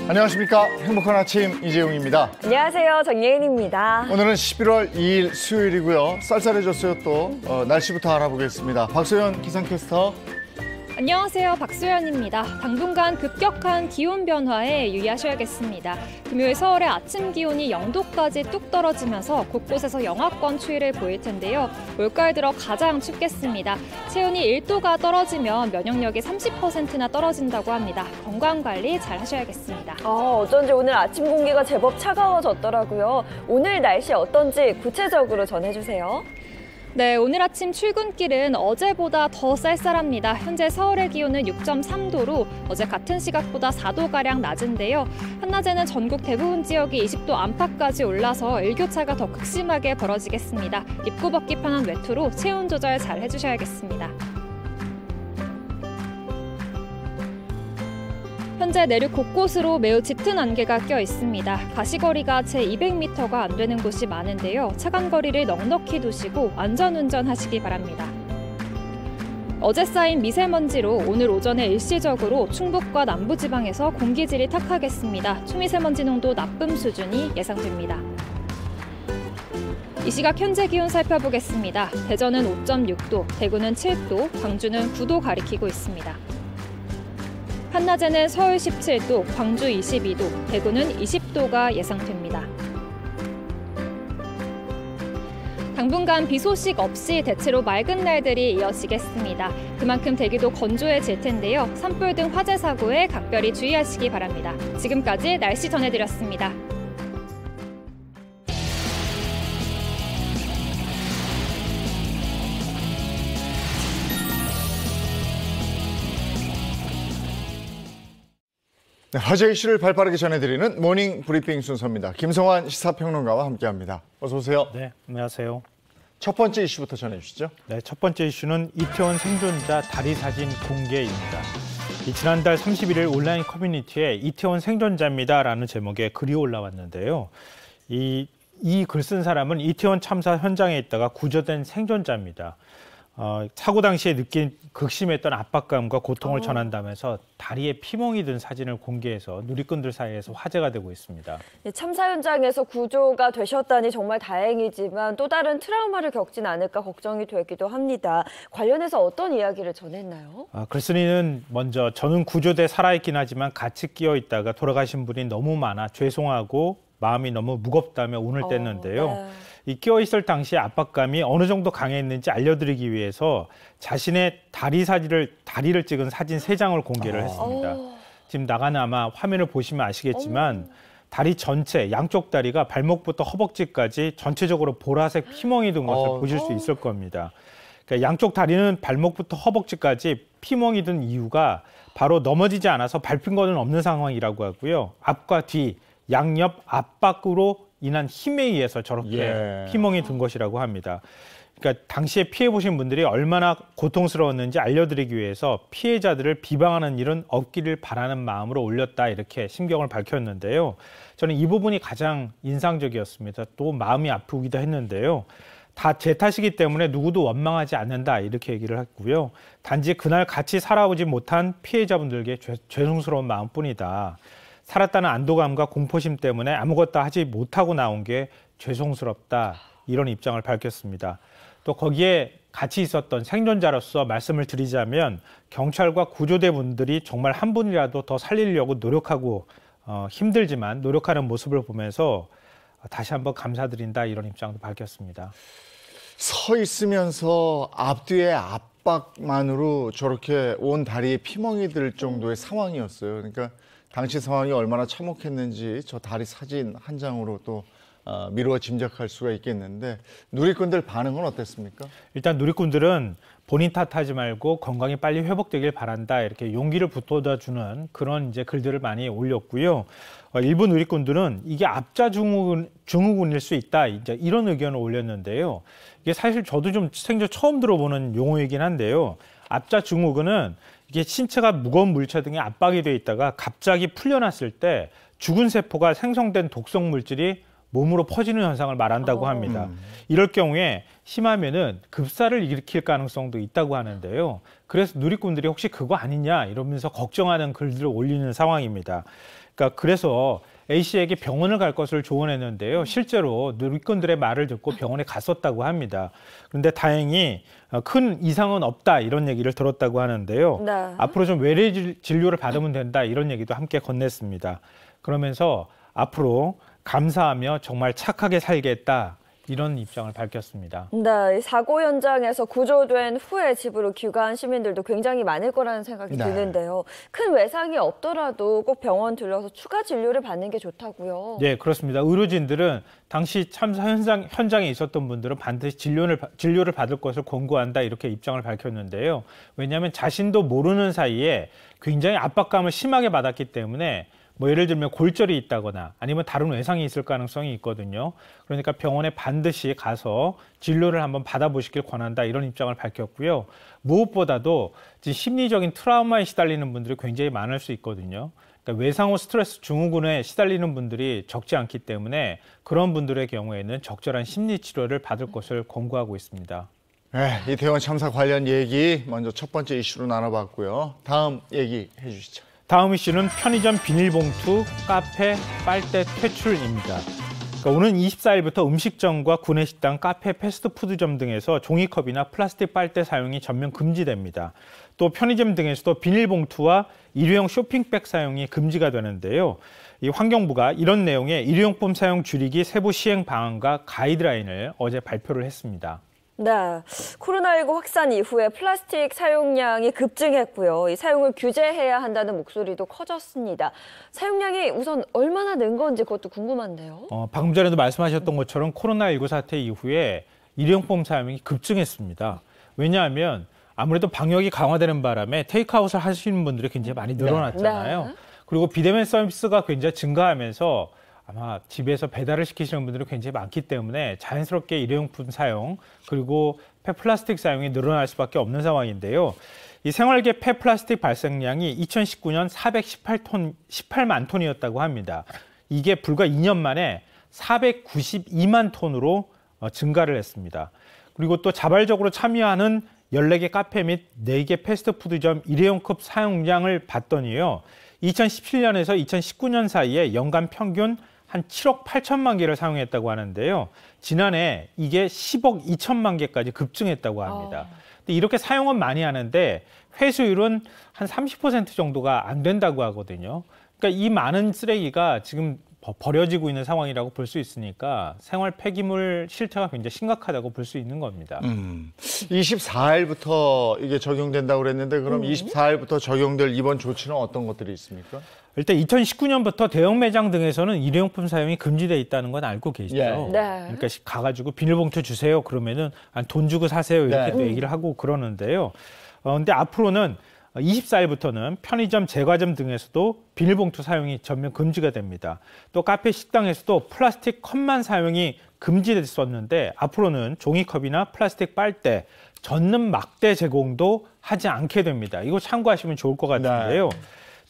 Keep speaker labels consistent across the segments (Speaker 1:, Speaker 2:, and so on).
Speaker 1: 안녕하십니까. 행복한 아침 이재용입니다.
Speaker 2: 안녕하세요. 정예은입니다.
Speaker 1: 오늘은 11월 2일 수요일이고요. 쌀쌀해졌어요 또. 날씨부터 알아보겠습니다. 박소연 기상캐스터.
Speaker 3: 안녕하세요. 박소연입니다. 당분간 급격한 기온 변화에 유의하셔야겠습니다. 금요일 서울의 아침 기온이 0도까지 뚝 떨어지면서 곳곳에서 영하권 추위를 보일 텐데요. 올가을 들어 가장 춥겠습니다. 체온이 1도가 떨어지면 면역력이 30%나 떨어진다고 합니다. 건강관리 잘 하셔야겠습니다.
Speaker 2: 어쩐지 오늘 아침 공기가 제법 차가워졌더라고요. 오늘 날씨 어떤지 구체적으로 전해주세요.
Speaker 3: 네, 오늘 아침 출근길은 어제보다 더 쌀쌀합니다. 현재 서울의 기온은 6.3도로 어제 같은 시각보다 4도가량 낮은데요. 한낮에는 전국 대부분 지역이 20도 안팎까지 올라서 일교차가 더 극심하게 벌어지겠습니다. 입고 벗기 편한 외투로 체온 조절 잘 해주셔야겠습니다. 현재 내륙 곳곳으로 매우 짙은 안개가 껴 있습니다. 가시거리가 채 200m가 안 되는 곳이 많은데요. 차간 거리를 넉넉히 두시고 안전운전 하시기 바랍니다. 어제 쌓인 미세먼지로 오늘 오전에 일시적으로 충북과 남부지방에서 공기질이 탁하겠습니다. 초미세먼지 농도 나쁨 수준이 예상됩니다. 이 시각 현재 기온 살펴보겠습니다. 대전은 5.6도, 대구는 7도, 광주는 9도 가리키고 있습니다. 한낮에는 서울 17도, 광주 22도, 대구는 20도가 예상됩니다. 당분간 비 소식 없이 대체로 맑은 날들이 이어지겠습니다. 그만큼 대기도 건조해질 텐데요. 산불 등 화재 사고에 각별히 주의하시기 바랍니다. 지금까지 날씨 전해드렸습니다.
Speaker 1: 네, 화제 이슈를 발빠르게 전해드리는 모닝 브리핑 순서입니다. 김성환 시사평론가와 함께합니다. 어서 오세요.
Speaker 4: 네, 안녕하세요.
Speaker 1: 첫 번째 이슈부터 전해주시죠.
Speaker 4: 네, 첫 번째 이슈는 이태원 생존자 다리 사진 공개입니다. 지난달 31일 온라인 커뮤니티에 이태원 생존자입니다라는 제목의 글이 올라왔는데요. 이 글 쓴 사람은 이태원 참사 현장에 있다가 구조된 생존자입니다. 사고 당시에 느낀 극심했던 압박감과 고통을 전한다면서 다리에 피멍이 든 사진을 공개해서 누리꾼들 사이에서 화제가 되고 있습니다.
Speaker 2: 참사 현장에서 구조가 되셨다니 정말 다행이지만 또 다른 트라우마를 겪진 않을까 걱정이 되기도 합니다. 관련해서 어떤 이야기를 전했나요?
Speaker 4: 글쓴이는 먼저 저는 구조돼 살아있긴 하지만 같이 끼어 있다가 돌아가신 분이 너무 많아 죄송하고 마음이 너무 무겁다며 운을 뗐는데요.
Speaker 2: 네.
Speaker 4: 이 끼어있을 당시의 압박감이 어느 정도 강했는지 알려드리기 위해서 자신의 다리를 찍은 사진 3장을 공개를 했습니다. 지금 나가는 아마 화면을 보시면 아시겠지만 다리 전체, 양쪽 다리가 발목부터 허벅지까지 전체적으로 보라색 피멍이 든 것을 보실 수 있을 겁니다. 그러니까 양쪽 다리는 발목부터 허벅지까지 피멍이 든 이유가 바로 넘어지지 않아서 밟힌 것은 없는 상황이라고 하고요. 앞과 뒤, 양옆 압박으로 인한 힘에 의해서 저렇게 피멍이 든 것이라고 합니다. 그러니까 당시에 피해보신 분들이 얼마나 고통스러웠는지 알려드리기 위해서 피해자들을 비방하는 일은 없기를 바라는 마음으로 올렸다 이렇게 심경을 밝혔는데요. 저는 이 부분이 가장 인상적이었습니다. 또 마음이 아프기도 했는데요. 다 제 탓이기 때문에 누구도 원망하지 않는다 이렇게 얘기를 했고요. 단지 그날 같이 살아오지 못한 피해자분들께 죄송스러운 마음뿐이다. 살았다는 안도감과 공포심 때문에 아무것도 하지 못하고 나온 게 죄송스럽다 이런 입장을 밝혔습니다. 또 거기에 같이 있었던 생존자로서 말씀을 드리자면 경찰과 구조대 분들이 정말 한 분이라도 더 살리려고 노력하고 힘들지만 노력하는 모습을 보면서 다시 한번 감사드린다 이런 입장도 밝혔습니다.
Speaker 1: 서 있으면서 앞뒤의 압박만으로 저렇게 온 다리에 피멍이 들 정도의 상황이었어요. 그러니까 당시 상황이 얼마나 참혹했는지 저 다리 사진 한 장으로 또 미루어 짐작할 수가 있겠는데 누리꾼들 반응은 어땠습니까?
Speaker 4: 일단 누리꾼들은 본인 탓하지 말고 건강이 빨리 회복되길 바란다 이렇게 용기를 북돋아주는 그런 이제 글들을 많이 올렸고요. 일부 누리꾼들은 이게 압자 증후군일 수 있다 이제 이런 의견을 올렸는데요. 이게 사실 저도 좀 생전 처음 들어보는 용어이긴 한데요. 압자 증후군은 이게 신체가 무거운 물체 등에 압박이 돼 있다가 갑자기 풀려났을 때 죽은 세포가 생성된 독성 물질이 몸으로 퍼지는 현상을 말한다고 합니다. 이럴 경우에 심하면은 급사를 일으킬 가능성도 있다고 하는데요. 그래서 누리꾼들이 혹시 그거 아니냐 이러면서 걱정하는 글들을 올리는 상황입니다. 그러니까 그래서 A씨에게 병원을 갈 것을 조언했는데요. 실제로 누리꾼들의 말을 듣고 병원에 갔었다고 합니다. 그런데 다행히 큰 이상은 없다 이런 얘기를 들었다고 하는데요.
Speaker 2: 네.
Speaker 4: 앞으로 좀 외래 진료를 받으면 된다 이런 얘기도 함께 건넸습니다. 그러면서 앞으로 감사하며 정말 착하게 살겠다 이런 입장을 밝혔습니다.
Speaker 2: 네, 이 사고 현장에서 구조된 후에 집으로 귀가한 시민들도 굉장히 많을 거라는 생각이
Speaker 1: 네.
Speaker 2: 드는데요. 큰 외상이 없더라도 꼭 병원 들러서 추가 진료를 받는 게 좋다고요.
Speaker 4: 네, 그렇습니다. 의료진들은 당시 참사 현장에 있었던 분들은 반드시 진료를 받을 것을 권고한다 이렇게 입장을 밝혔는데요. 왜냐하면 자신도 모르는 사이에 굉장히 압박감을 심하게 받았기 때문에 뭐 예를 들면 골절이 있다거나 아니면 다른 외상이 있을 가능성이 있거든요. 그러니까 병원에 반드시 가서 진료를 한번 받아보시길 권한다 이런 입장을 밝혔고요. 무엇보다도 심리적인 트라우마에 시달리는 분들이 굉장히 많을 수 있거든요. 그러니까 외상 후 스트레스 증후군에 시달리는 분들이 적지 않기 때문에 그런 분들의 경우에는 적절한 심리 치료를 받을 것을 권고하고 있습니다.
Speaker 1: 네, 이태원 참사 관련 얘기 먼저 첫 번째 이슈로 나눠봤고요. 다음 얘기 해주시죠.
Speaker 4: 다음 이슈는 편의점 비닐봉투, 카페, 빨대 퇴출입니다. 그러니까 오는 24일부터 음식점과 구내식당, 카페, 패스트푸드점 등에서 종이컵이나 플라스틱 빨대 사용이 전면 금지됩니다. 또 편의점 등에서도 비닐봉투와 일회용 쇼핑백 사용이 금지가 되는데요. 이 환경부가 이런 내용의 일회용품 사용 줄이기 세부 시행 방안과 가이드라인을 어제 발표를 했습니다.
Speaker 2: 네, 코로나19 확산 이후에 플라스틱 사용량이 급증했고요. 이 사용을 규제해야 한다는 목소리도 커졌습니다. 사용량이 우선 얼마나 는 건지 그것도 궁금한데요.
Speaker 4: 방금 전에도 말씀하셨던 것처럼 코로나19 사태 이후에 일회용품 사용이 급증했습니다. 왜냐하면 아무래도 방역이 강화되는 바람에 테이크아웃을 하시는 분들이 굉장히 많이 늘어났잖아요.
Speaker 2: 네.
Speaker 4: 그리고 비대면 서비스가 굉장히 증가하면서 아마 집에서 배달을 시키시는 분들이 굉장히 많기 때문에 자연스럽게 일회용품 사용 그리고 폐플라스틱 사용이 늘어날 수밖에 없는 상황인데요. 이 생활계 폐플라스틱 발생량이 2019년 18만 톤이었다고 합니다. 이게 불과 2년 만에 492만 톤으로 증가를 했습니다. 그리고 또 자발적으로 참여하는 14개 카페 및 4개 패스트푸드점 일회용컵 사용량을 봤더니요. 2017년에서 2019년 사이에 연간 평균 한 7억 8천만 개를 사용했다고 하는데요. 지난해 이게 10억 2천만 개까지 급증했다고 합니다. 근데 이렇게 사용은 많이 하는데 회수율은 한 30% 정도가 안 된다고 하거든요. 그러니까 이 많은 쓰레기가 지금 버려지고 있는 상황이라고 볼 수 있으니까 생활 폐기물 실태가 굉장히 심각하다고 볼 수 있는 겁니다.
Speaker 1: 24일부터 이게 적용된다고 그랬는데 그럼 24일부터 적용될 이번 조치는 어떤 것들이 있습니까?
Speaker 4: 일단 2019년부터 대형 매장 등에서는 일회용품 사용이 금지돼 있다는 건 알고 계시죠?
Speaker 1: 예.
Speaker 2: 네.
Speaker 4: 그러니까 가가지고 비닐봉투 주세요. 그러면은 돈 주고 사세요. 이렇게
Speaker 1: 네.
Speaker 4: 또 얘기를 하고 그러는데요. 근데 앞으로는 24일부터는 편의점, 제과점 등에서도 비닐봉투 사용이 전면 금지가 됩니다. 또 카페, 식당에서도 플라스틱 컵만 사용이 금지됐었는데 앞으로는 종이컵이나 플라스틱 빨대, 젓는 막대 제공도 하지 않게 됩니다. 이거 참고하시면 좋을 것 같은데요.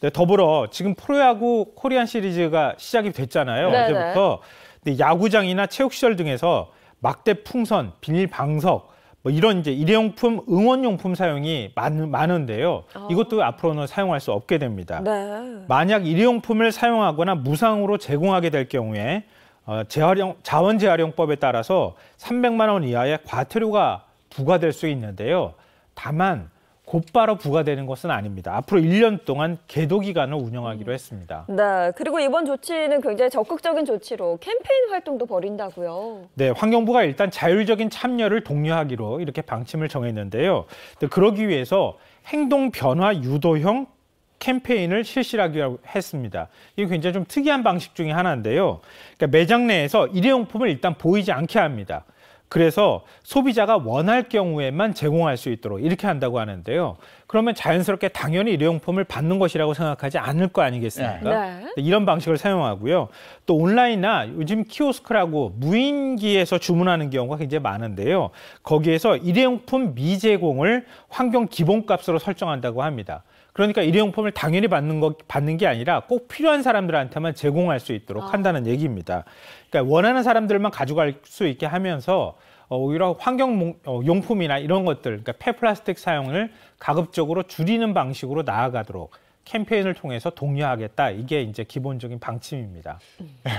Speaker 4: 네, 더불어 지금 프로야구 코리안 시리즈가 시작이 됐잖아요.
Speaker 2: 네네.
Speaker 4: 어제부터. 근데 야구장이나 체육시설 등에서 막대 풍선, 비닐 방석, 뭐 이런 이제 일회용품, 응원용품 사용이 많은데요. 이것도 앞으로는 사용할 수 없게 됩니다.
Speaker 2: 네.
Speaker 4: 만약 일회용품을 사용하거나 무상으로 제공하게 될 경우에 자원재활용법에 따라서 300만 원 이하의 과태료가 부과될 수 있는데요. 다만 곧바로 부과되는 것은 아닙니다. 앞으로 1년 동안 계도 기간을 운영하기로 했습니다.
Speaker 2: 네, 그리고 이번 조치는 굉장히 적극적인 조치로 캠페인 활동도 벌인다고요.
Speaker 4: 네, 환경부가 일단 자율적인 참여를 독려하기로 이렇게 방침을 정했는데요. 그러기 위해서 행동 변화 유도형 캠페인을 실시하기로 했습니다. 이게 굉장히 좀 특이한 방식 중에 하나인데요. 그러니까 매장 내에서 일회용품을 일단 보이지 않게 합니다. 그래서 소비자가 원할 경우에만 제공할 수 있도록 이렇게 한다고 하는데요. 그러면 자연스럽게 당연히 일회용품을 받는 것이라고 생각하지 않을 거 아니겠습니까?
Speaker 2: 네.
Speaker 4: 이런 방식을 사용하고요. 또 온라인이나 요즘 키오스크라고 무인기에서 주문하는 경우가 굉장히 많은데요. 거기에서 일회용품 미제공을 환경 기본값으로 설정한다고 합니다. 그러니까 일회용품을 당연히 받는 게 아니라 꼭 필요한 사람들한테만 제공할 수 있도록 한다는 얘기입니다. 그러니까 원하는 사람들만 가져갈 수 있게 하면서 오히려 환경 용품이나 이런 것들, 그러니까 폐플라스틱 사용을 가급적으로 줄이는 방식으로 나아가도록 캠페인을 통해서 독려하겠다. 이게 이제 기본적인 방침입니다.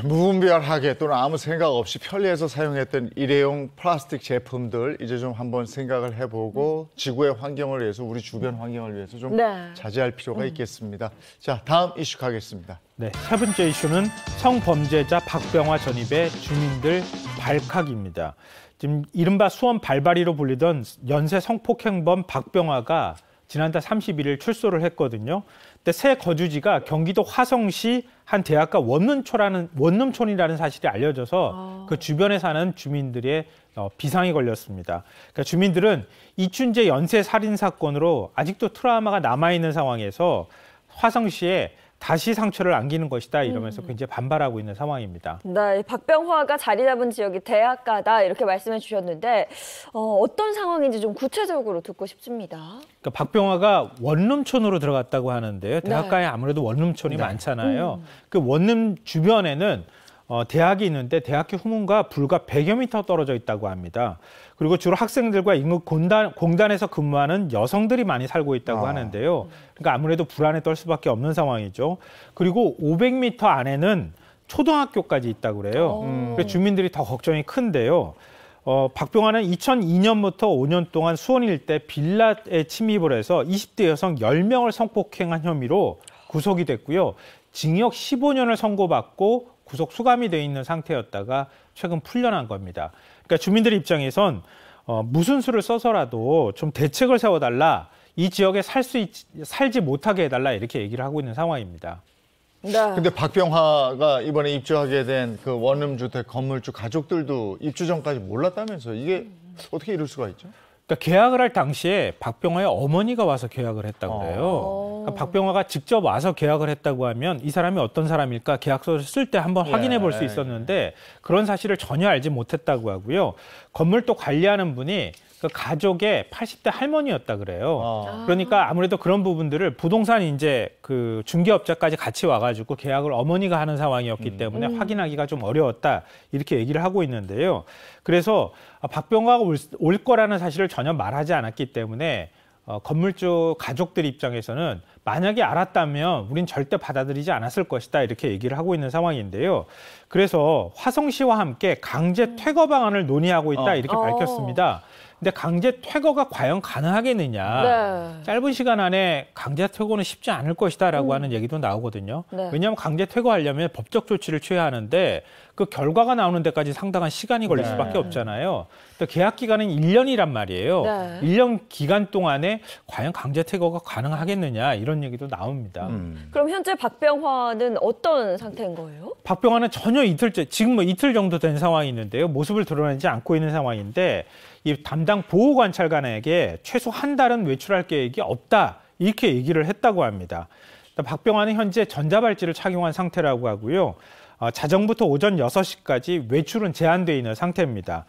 Speaker 1: 무분별하게 또는 아무 생각 없이 편리해서 사용했던 일회용 플라스틱 제품들 이제 좀 한번 생각을 해보고 지구의 환경을 위해서 우리 주변 환경을 위해서 좀 자제할 필요가 있겠습니다. 자, 다음 이슈 가겠습니다.
Speaker 4: 네, 세 번째 이슈는 성범죄자 박병화 전입의 주민들 발칵입니다. 지금 이른바 수원 발바리로 불리던 연쇄 성폭행범 박병화가 지난달 31일 출소를 했거든요. 근데 새 거주지가 경기도 화성시 한 대학가 원룸촌이라는 사실이 알려져서 그 주변에 사는 주민들의 비상이 걸렸습니다. 그러니까 주민들은 이춘재 연쇄 살인 사건으로 아직도 트라우마가 남아있는 상황에서 화성시에 다시 상처를 안기는 것이다 이러면서 굉장히 반발하고 있는 상황입니다.
Speaker 2: 네, 박병화가 자리 잡은 지역이 대학가다 이렇게 말씀해 주셨는데 어떤 상황인지 좀 구체적으로 듣고 싶습니다.
Speaker 4: 그러니까 박병화가 원룸촌으로 들어갔다고 하는데요. 대학가에 아무래도 원룸촌이 많잖아요. 그 원룸 주변에는 대학이 있는데 대학교 후문과 불과 100여 미터 떨어져 있다고 합니다. 그리고 주로 학생들과 인근 공단에서 근무하는 여성들이 많이 살고 있다고 하는데요. 그러니까 아무래도 불안에 떨 수밖에 없는 상황이죠. 그리고 500m 안에는 초등학교까지 있다고 그래요. 그래서 주민들이 더 걱정이 큰데요. 박병화는 2002년부터 5년 동안 수원 일대 빌라에 침입을 해서 20대 여성 10명을 성폭행한 혐의로 구속이 됐고요. 징역 15년을 선고받고 구속 수감이 돼 있는 상태였다가 최근 풀려난 겁니다. 그러니까 주민들 입장에선 무슨 수를 써서라도 좀 대책을 세워달라, 이 지역에 살지 못하게 해달라 이렇게 얘기를 하고 있는 상황입니다.
Speaker 2: 네.
Speaker 1: 근데 박병화가 이번에 입주하게 된 그 원룸주택 건물주 가족들도 입주 전까지 몰랐다면서 이게 어떻게 이럴 수가 있죠?
Speaker 4: 그러니까 계약을 할 당시에 박병화의 어머니가 와서 계약을 했다고 그래요. 그러니까 박병화가 직접 와서 계약을 했다고 하면 이 사람이 어떤 사람일까 계약서를 쓸 때 한번 확인해 볼 수 있었는데 그런 사실을 전혀 알지 못했다고 하고요. 건물 또 관리하는 분이 그 가족의 80대 할머니였다 그래요. 그러니까 아무래도 그런 부분들을 부동산 이제 그 중개업자까지 같이 와가지고 계약을 어머니가 하는 상황이었기 때문에 확인하기가 좀 어려웠다 이렇게 얘기를 하고 있는데요. 그래서 박병화가 올 거라는 사실을 전혀 말하지 않았기 때문에 건물주 가족들 입장에서는 만약에 알았다면 우린 절대 받아들이지 않았을 것이다 이렇게 얘기를 하고 있는 상황인데요. 그래서 화성시와 함께 강제 퇴거 방안을 논의하고 있다 이렇게 밝혔습니다. 근데 강제 퇴거가 과연 가능하겠느냐.
Speaker 2: 네.
Speaker 4: 짧은 시간 안에 강제 퇴거는 쉽지 않을 것이다라고 하는 얘기도 나오거든요.
Speaker 2: 네.
Speaker 4: 왜냐하면 강제 퇴거하려면 법적 조치를 취해야 하는데 그 결과가 나오는 데까지 상당한 시간이 걸릴 수밖에 없잖아요. 또 계약 기간은 1년이란 말이에요.
Speaker 2: 네.
Speaker 4: 1년 기간 동안에 과연 강제 퇴거가 가능하겠느냐 이런 얘기도 나옵니다.
Speaker 2: 그럼 현재 박병화는 어떤 상태인 거예요?
Speaker 4: 박병화는 전혀 지금 뭐 이틀 정도 된 상황이 있는데요. 모습을 드러내지 않고 있는 상황인데 이 담당 보호관찰관에게 최소 한 달은 외출할 계획이 없다 이렇게 얘기를 했다고 합니다. 박병화는 현재 전자발찌를 착용한 상태라고 하고요. 자정부터 오전 6시까지 외출은 제한되어 있는 상태입니다.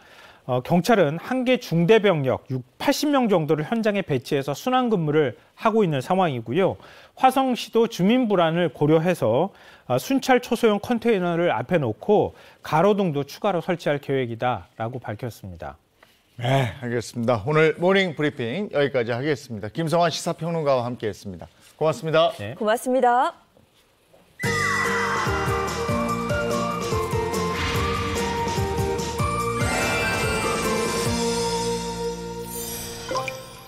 Speaker 4: 경찰은 한개 중대병력 80명 정도를 현장에 배치해서 순환 근무를 하고 있는 상황이고요. 화성시도 주민 불안을 고려해서 순찰 초소형 컨테이너를 앞에 놓고 가로등도 추가로 설치할 계획이다라고 밝혔습니다.
Speaker 1: 네, 알겠습니다. 오늘 모닝 브리핑 여기까지 하겠습니다. 김성환 시사평론가와 함께했습니다. 고맙습니다.
Speaker 4: 네.
Speaker 2: 고맙습니다.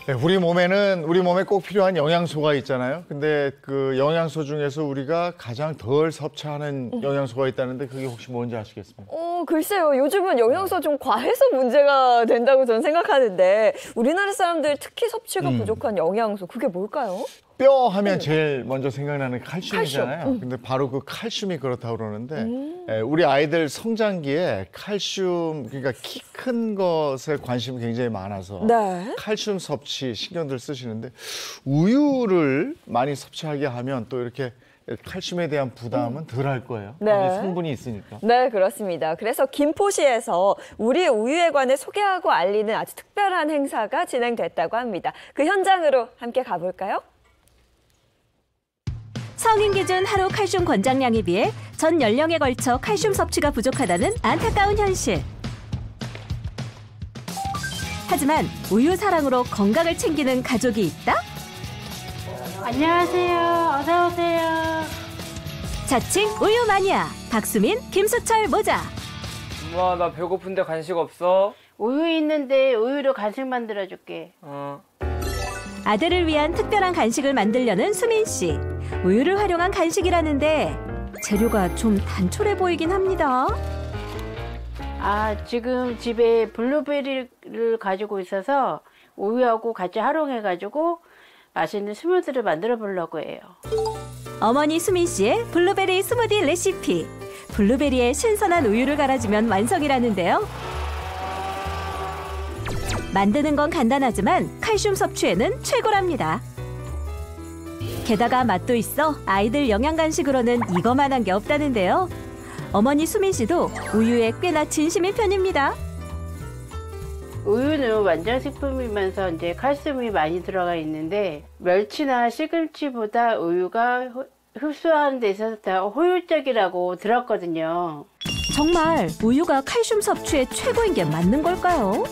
Speaker 1: 네, 우리 몸에 꼭 필요한 영양소가 있잖아요. 근데 그 영양소 중에서 우리가 가장 덜 섭취하는 영양소가 있다는데 그게 혹시 뭔지 아시겠습니까?
Speaker 2: 글쎄요. 요즘은 영양소 좀 과해서 문제가 된다고 저는 생각하는데 우리나라 사람들 특히 섭취가 부족한 영양소 그게 뭘까요?
Speaker 1: 뼈 하면 제일 먼저 생각나는 칼슘이잖아요. 근데 바로 그 칼슘이 그렇다고 그러는데 우리 아이들 성장기에 칼슘 그러니까 키 큰 것에 관심이 굉장히 많아서
Speaker 2: 네.
Speaker 1: 칼슘 섭취 신경들 쓰시는데 우유를 많이 섭취하게 하면 또 이렇게 칼슘에 대한 부담은 덜 할 거예요.
Speaker 2: 네.
Speaker 1: 거기 성분이 있으니까.
Speaker 2: 네, 그렇습니다. 그래서 김포시에서 우리 우유에 관해 소개하고 알리는 아주 특별한 행사가 진행됐다고 합니다. 그 현장으로 함께 가볼까요?
Speaker 5: 성인 기준 하루 칼슘 권장량에 비해 전 연령에 걸쳐 칼슘 섭취가 부족하다는 안타까운 현실. 하지만 우유 사랑으로 건강을 챙기는 가족이 있다?
Speaker 6: 안녕하세요. 어서 오세요.
Speaker 5: 자칭 우유 마니아 박수민, 김수철 모자.
Speaker 7: 엄마, 나 배고픈데 간식 없어?
Speaker 6: 우유 있는데 우유로 간식 만들어줄게.
Speaker 5: 아들을 위한 특별한 간식을 만들려는 수민 씨. 우유를 활용한 간식이라는데 재료가 좀 단촐해 보이긴 합니다.
Speaker 6: 지금 집에 블루베리를 가지고 있어서 우유하고 같이 활용해가지고 맛있는 스무디를 만들어 보려고 해요.
Speaker 5: 어머니 수민 씨의 블루베리 스무디 레시피. 블루베리에 신선한 우유를 갈아주면 완성이라는데요. 만드는 건 간단하지만 칼슘 섭취에는 최고랍니다. 게다가 맛도 있어 아이들 영양 간식으로는 이거만한 게 없다는데요. 어머니 수민 씨도 우유에 꽤나 진심인 편입니다.
Speaker 6: 우유는 완전식품이면서 이제 칼슘이 많이 들어가 있는데 멸치나 시금치보다 우유가 흡수하는 데 있어서 더 효율적이라고 들었거든요.
Speaker 5: 정말 우유가 칼슘 섭취에 최고인 게 맞는 걸까요?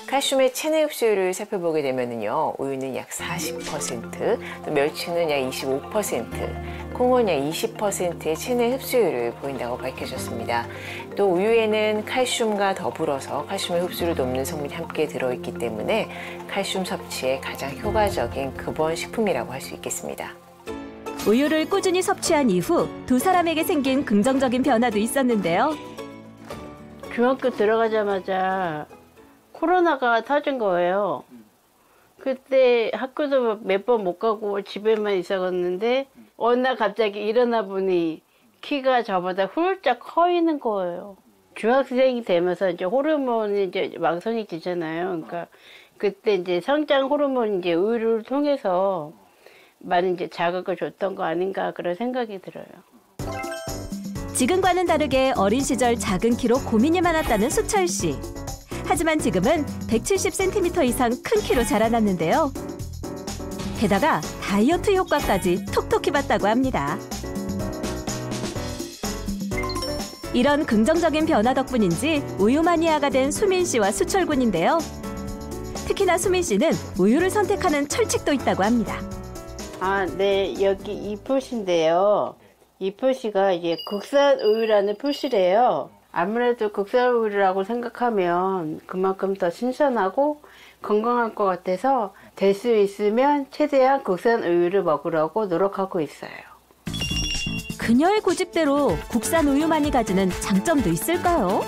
Speaker 8: 칼슘의 체내 흡수율을 살펴보게 되면요, 우유는 약 40%, 또 멸치는 약 25%, 콩은 약 20%의 체내 흡수율을 보인다고 밝혀졌습니다. 또 우유에는 칼슘과 더불어서 칼슘의 흡수를 돕는 성분이 함께 들어있기 때문에 칼슘 섭취에 가장 효과적인 근본 식품이라고 할 수 있겠습니다.
Speaker 5: 우유를 꾸준히 섭취한 이후 두 사람에게 생긴 긍정적인 변화도 있었는데요.
Speaker 6: 중학교 들어가자마자 코로나가 터진 거예요. 그때 학교도 몇 번 못 가고 집에만 있었는데 어느 날 갑자기 일어나 보니 키가 저보다 훌쩍 커 있는 거예요. 중학생이 되면서 이제 호르몬이 이제 왕성이 되잖아요. 그러니까 그때 이제 성장 호르몬이 이제 우유를 통해서 많은 이제 자극을 줬던 거 아닌가 그런 생각이 들어요.
Speaker 5: 지금과는 다르게 어린 시절 작은 키로 고민이 많았다는 수철 씨. 하지만 지금은 170cm 이상 큰 키로 자라났는데요. 게다가 다이어트 효과까지 톡톡히 봤다고 합니다. 이런 긍정적인 변화 덕분인지 우유 마니아가 된 수민 씨와 수철 군인데요. 특히나 수민 씨는 우유를 선택하는 철칙도 있다고 합니다.
Speaker 6: 네, 여기 이 표시인데요. 이 표시가 이제 국산 우유라는 표시래요. 아무래도 국산 우유라고 생각하면 그만큼 더 신선하고 건강할 것 같아서 될 수 있으면 최대한 국산 우유를 먹으려고 노력하고 있어요.
Speaker 5: 그녀의 고집대로 국산 우유만이 가지는 장점도 있을까요?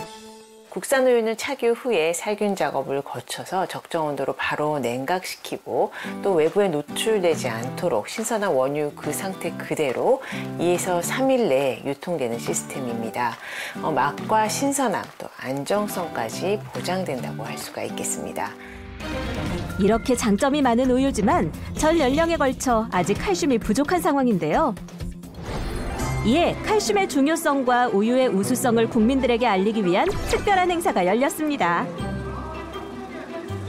Speaker 8: 국산 우유는 착유 후에 살균 작업을 거쳐서 적정 온도로 바로 냉각시키고 또 외부에 노출되지 않도록 신선한 원유 그 상태 그대로 2에서 3일 내에 유통되는 시스템입니다. 맛과 신선함 또 안정성까지 보장된다고 할 수가 있겠습니다.
Speaker 5: 이렇게 장점이 많은 우유지만 전 연령에 걸쳐 아직 칼슘이 부족한 상황인데요. 이에 칼슘의 중요성과 우유의 우수성을 국민들에게 알리기 위한 특별한 행사가 열렸습니다.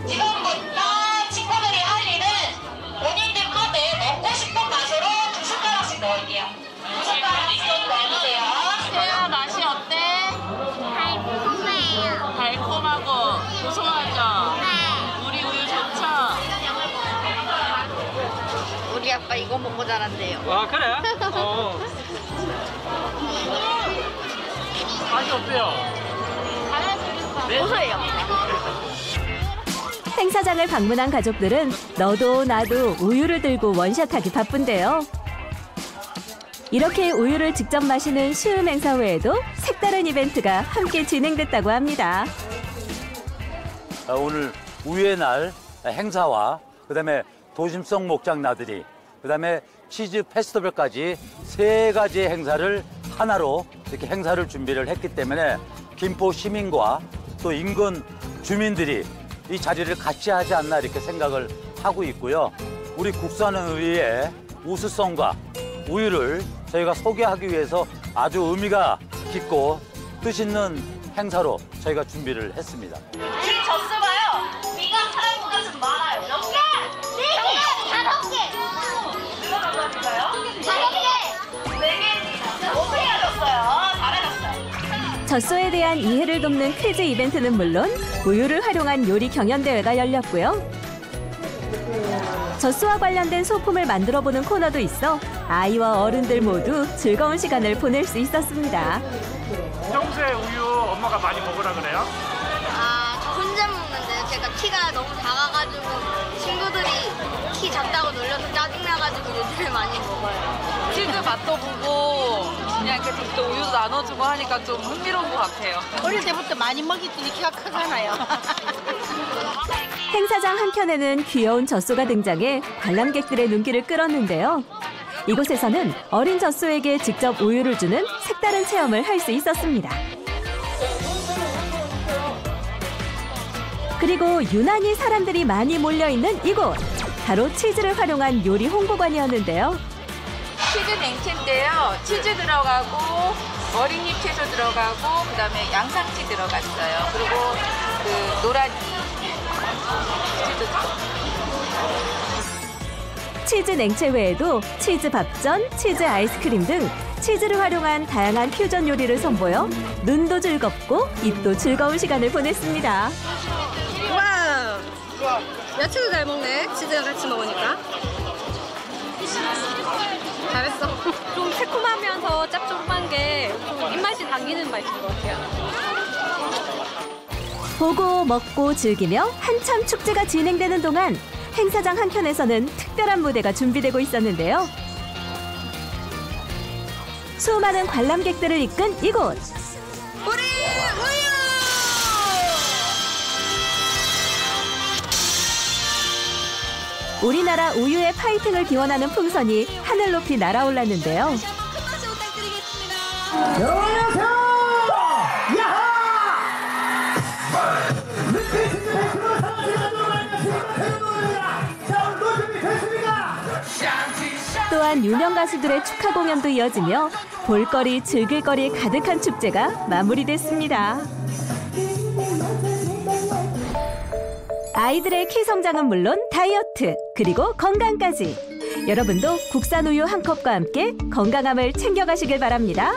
Speaker 9: 지금부터 친구들이 할 일은 본인들 컵에 먹고 싶은 맛으로 2숟가락씩 넣을게요. 2숟가락씩 넣어주세요.
Speaker 10: 세아 맛이 어때? 달콤해요. 달콤하고 고소하죠? 네. 우리 우유 좋죠? 우리 아빠 이거 먹고 자란대요.
Speaker 7: 아, 그래? 맛이 어때요?
Speaker 10: 고소해요.
Speaker 5: 행사장을 방문한 가족들은 너도 나도 우유를 들고 원샷하기 바쁜데요. 이렇게 우유를 직접 마시는 시음 행사 외에도 색다른 이벤트가 함께 진행됐다고 합니다.
Speaker 11: 오늘 우유의 날 행사와 그다음에 도심성 목장 나들이, 그다음에 치즈 페스티벌까지 3가지 행사를 하나로 이렇게 행사를 준비를 했기 때문에 김포 시민과 또 인근 주민들이 이 자리를 같이 하지 않나 이렇게 생각을 하고 있고요. 우리 국산 우유의 우수성과 우유를 저희가 소개하기 위해서 아주 의미가 깊고 뜻있는 행사로 저희가 준비를 했습니다.
Speaker 9: 이 젖어봐요. 비가 사람보다 좀 많아요. 몇 개? 4개! 5개! 누가 가져갈까요?
Speaker 5: 젖소에 대한 이해를 돕는 퀴즈 이벤트는 물론 우유를 활용한 요리 경연대회가 열렸고요. 젖소와 관련된 소품을 만들어보는 코너도 있어 아이와 어른들 모두 즐거운 시간을 보낼 수 있었습니다.
Speaker 12: 평소에 우유 엄마가 많이 먹으라 그래요?
Speaker 13: 저 혼자 먹는데 제가 키가 너무 작아가지고 친구들이 키 작다고 놀려서 짜증나가지고 요즘에 많이 먹어요.
Speaker 10: 치즈 맛도 보고 그냥 이렇게 또 우유도 나눠주고 하니까 좀 흥미로운 것 같아요.
Speaker 13: 어릴 때부터 많이 먹였더니 키가 크잖아요.
Speaker 5: 행사장 한켠에는 귀여운 젖소가 등장해 관람객들의 눈길을 끌었는데요. 이곳에서는 어린 젖소에게 직접 우유를 주는 색다른 체험을 할 수 있었습니다. 그리고 유난히 사람들이 많이 몰려있는 이곳! 바로 치즈를 활용한 요리 홍보관이었는데요.
Speaker 10: 치즈 냉채인데요. 치즈 들어가고 어린잎 채소 들어가고 그다음에 양상치 들어갔어요. 그리고 그 노란
Speaker 5: 치즈 냉채 외에도 치즈 밥전, 치즈 아이스크림 등 치즈를 활용한 다양한 퓨전 요리를 선보여 눈도 즐겁고 입도 즐거운 시간을 보냈습니다.
Speaker 13: 와, 야채도 잘 먹네. 치즈랑 같이 먹으니까. 잘했어.
Speaker 14: 좀 새콤하면서 짭조름한 게 좀 입맛이 당기는 맛인 것 같아요.
Speaker 5: 보고 먹고 즐기며 한참 축제가 진행되는 동안 행사장 한켠에서는 특별한 무대가 준비되고 있었는데요. 수많은 관람객들을 이끈 이곳!
Speaker 13: 우리 우유!
Speaker 5: 우리나라 우유의 파이팅을 기원하는 풍선이 하늘 높이 날아올랐는데요.
Speaker 15: 여러분 안녕하세요! 야하!
Speaker 5: 또한 유명 가수들의 축하 공연도 이어지며 볼거리, 즐길거리 가득한 축제가 마무리됐습니다. 아이들의 키 성장은 물론 다이어트, 그리고 건강까지. 여러분도 국산 우유 한 컵과 함께 건강함을 챙겨가시길 바랍니다.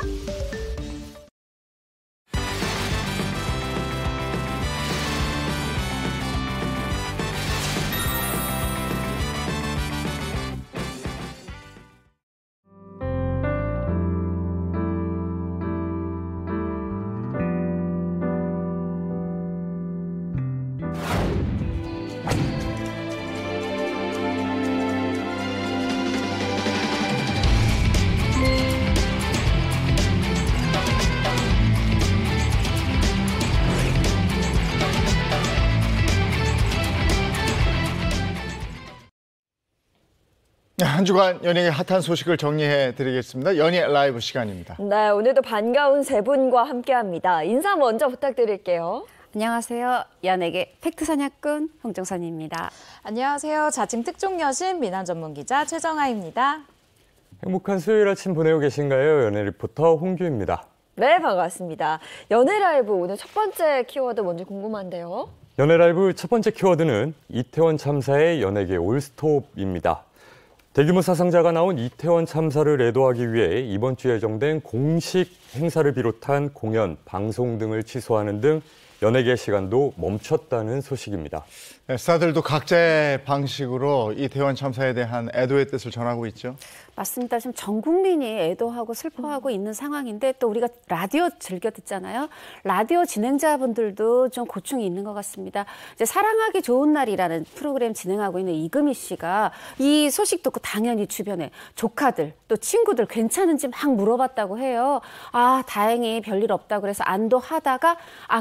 Speaker 1: 한 주간 연예계 핫한 소식을 정리해 드리겠습니다. 연예 라이브 시간입니다.
Speaker 2: 네, 오늘도 반가운 세 분과 함께합니다. 인사 먼저 부탁드릴게요.
Speaker 16: 안녕하세요. 연예계 팩트 사냥꾼 홍정선입니다.
Speaker 17: 안녕하세요. 자칭 특종 여신 민한 전문 기자 최정아입니다.
Speaker 18: 행복한 수요일 아침 보내고 계신가요? 연예 리포터 홍규입니다.
Speaker 2: 네, 반갑습니다. 연예 라이브 오늘 첫 번째 키워드 뭔지 궁금한데요.
Speaker 18: 연예 라이브 첫 번째 키워드는 이태원 참사의 연예계 올스톱입니다. 대규모 사상자가 나온 이태원 참사를 애도하기 위해 이번 주 예정된 공식 행사를 비롯한 공연, 방송 등을 취소하는 등 연예계 시간도 멈췄다는 소식입니다.
Speaker 1: 네, 스타들도 각자의 방식으로 이태원 참사에 대한 애도의 뜻을 전하고 있죠.
Speaker 16: 맞습니다. 지금 전 국민이 애도하고 슬퍼하고 있는 상황인데 또 우리가 라디오 즐겨 듣잖아요. 라디오 진행자분들도 좀 고충이 있는 것 같습니다. 이제 사랑하기 좋은 날이라는 프로그램 진행하고 있는 이금희 씨가 이 소식 듣고 당연히 주변에 조카들 또 친구들 괜찮은지 막 물어봤다고 해요. 아, 다행히 별일 없다고 그래서 안도하다가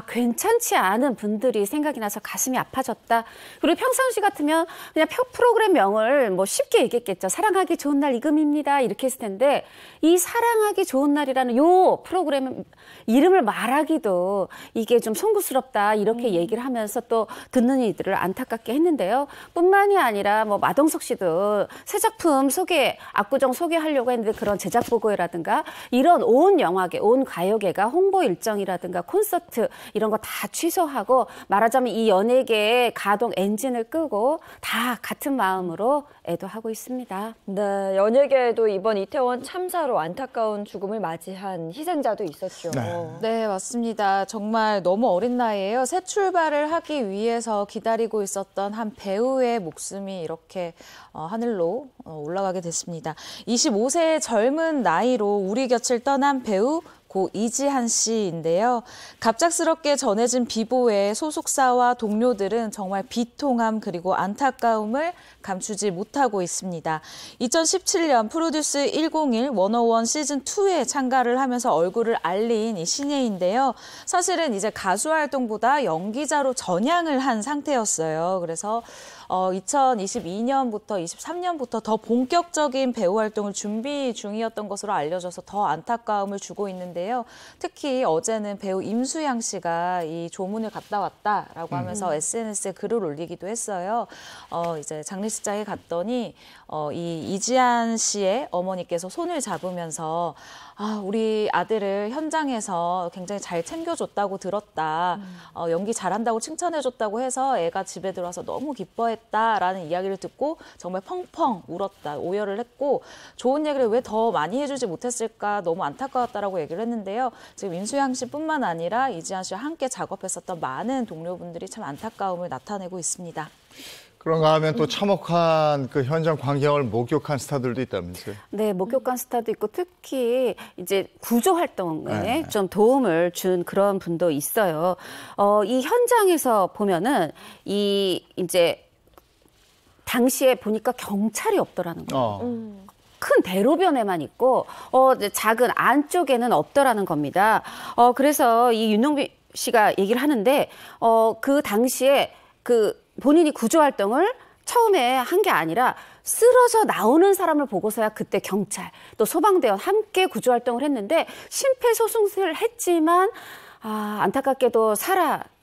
Speaker 16: 괜찮지 않은 분들이 생각이 나서 가슴이 아파졌다. 그리고 평상시 같으면 그냥 프로그램 명을 뭐 쉽게 얘기했겠죠. 사랑하기 좋은 날 이금희입니다. 이렇게 했을 텐데 이 사랑하기 좋은 날이라는 요 프로그램 이름을 말하기도 이게 좀 송구스럽다. 이렇게 얘기를 하면서 또 듣는 이들을 안타깝게 했는데요. 뿐만이 아니라 뭐 마동석 씨도 새 작품 압구정 소개하려고 했는데 그런 제작 보고회라든가 이런 온 영화계, 온 가요계가 홍보 일정이라든가 콘서트 이런 거 다 다 취소하고 말하자면 이 연예계의 가동 엔진을 끄고 다 같은 마음으로 애도하고 있습니다.
Speaker 2: 네, 연예계에도 이번 이태원 참사로 안타까운 죽음을 맞이한 희생자도 있었죠.
Speaker 17: 네, 맞습니다. 정말 너무 어린 나이에요. 새 출발을 하기 위해서 기다리고 있었던 한 배우의 목숨이 이렇게 하늘로 올라가게 됐습니다. 25세의 젊은 나이로 우리 곁을 떠난 배우 고 이지한 씨인데요. 갑작스럽게 전해진 비보에 소속사와 동료들은 정말 비통함 그리고 안타까움을 감추지 못하고 있습니다. 2017년 프로듀스 101 101 시즌2에 참가를 하면서 얼굴을 알린 이 신예인데요. 사실은 이제 가수 활동보다 연기자로 전향을 한 상태였어요. 그래서 2022년부터 23년부터 더 본격적인 배우 활동을 준비 중이었던 것으로 알려져서 더 안타까움을 주고 있는데요. 특히 어제는 배우 임수양 씨가 이 조문을 갔다 왔다라고 하면서 SNS에 글을 올리기도 했어요. 이제 장례식장에 갔더니 이 이지한 씨의 어머니께서 손을 잡으면서 우리 아들을 현장에서 굉장히 잘 챙겨줬다고 들었다. 연기 잘한다고 칭찬해줬다고 해서 애가 집에 들어와서 너무 기뻐했다라는 이야기를 듣고 정말 펑펑 울었다. 오열을 했고 좋은 얘기를 왜 더 많이 해주지 못했을까 너무 안타까웠다라고 얘기를 했는데요. 지금 임수양 씨뿐만 아니라 이지한 씨와 함께 작업했었던 많은 동료분들이 참 안타까움을 나타내고 있습니다.
Speaker 1: 그런가 하면 또 참혹한 그 현장 광경을 목격한 스타들도 있다면서요?
Speaker 16: 네, 목격한 스타도 있고 특히 이제 구조 활동에 좀 도움을 준 그런 분도 있어요. 이 현장에서 보면은 이제 당시에 보니까 경찰이 없더라는 거예요. 큰 대로변에만 있고 작은 안쪽에는 없더라는 겁니다. 그래서 이 윤용빈 씨가 얘기를 하는데 그 당시에 본인이 구조 활동을 처음에 한 게 아니라 쓰러져 나오는 사람을 보고서야 그때 경찰 또 소방대원 함께 구조 활동을 했는데 심폐소생술을 했지만 안타깝게도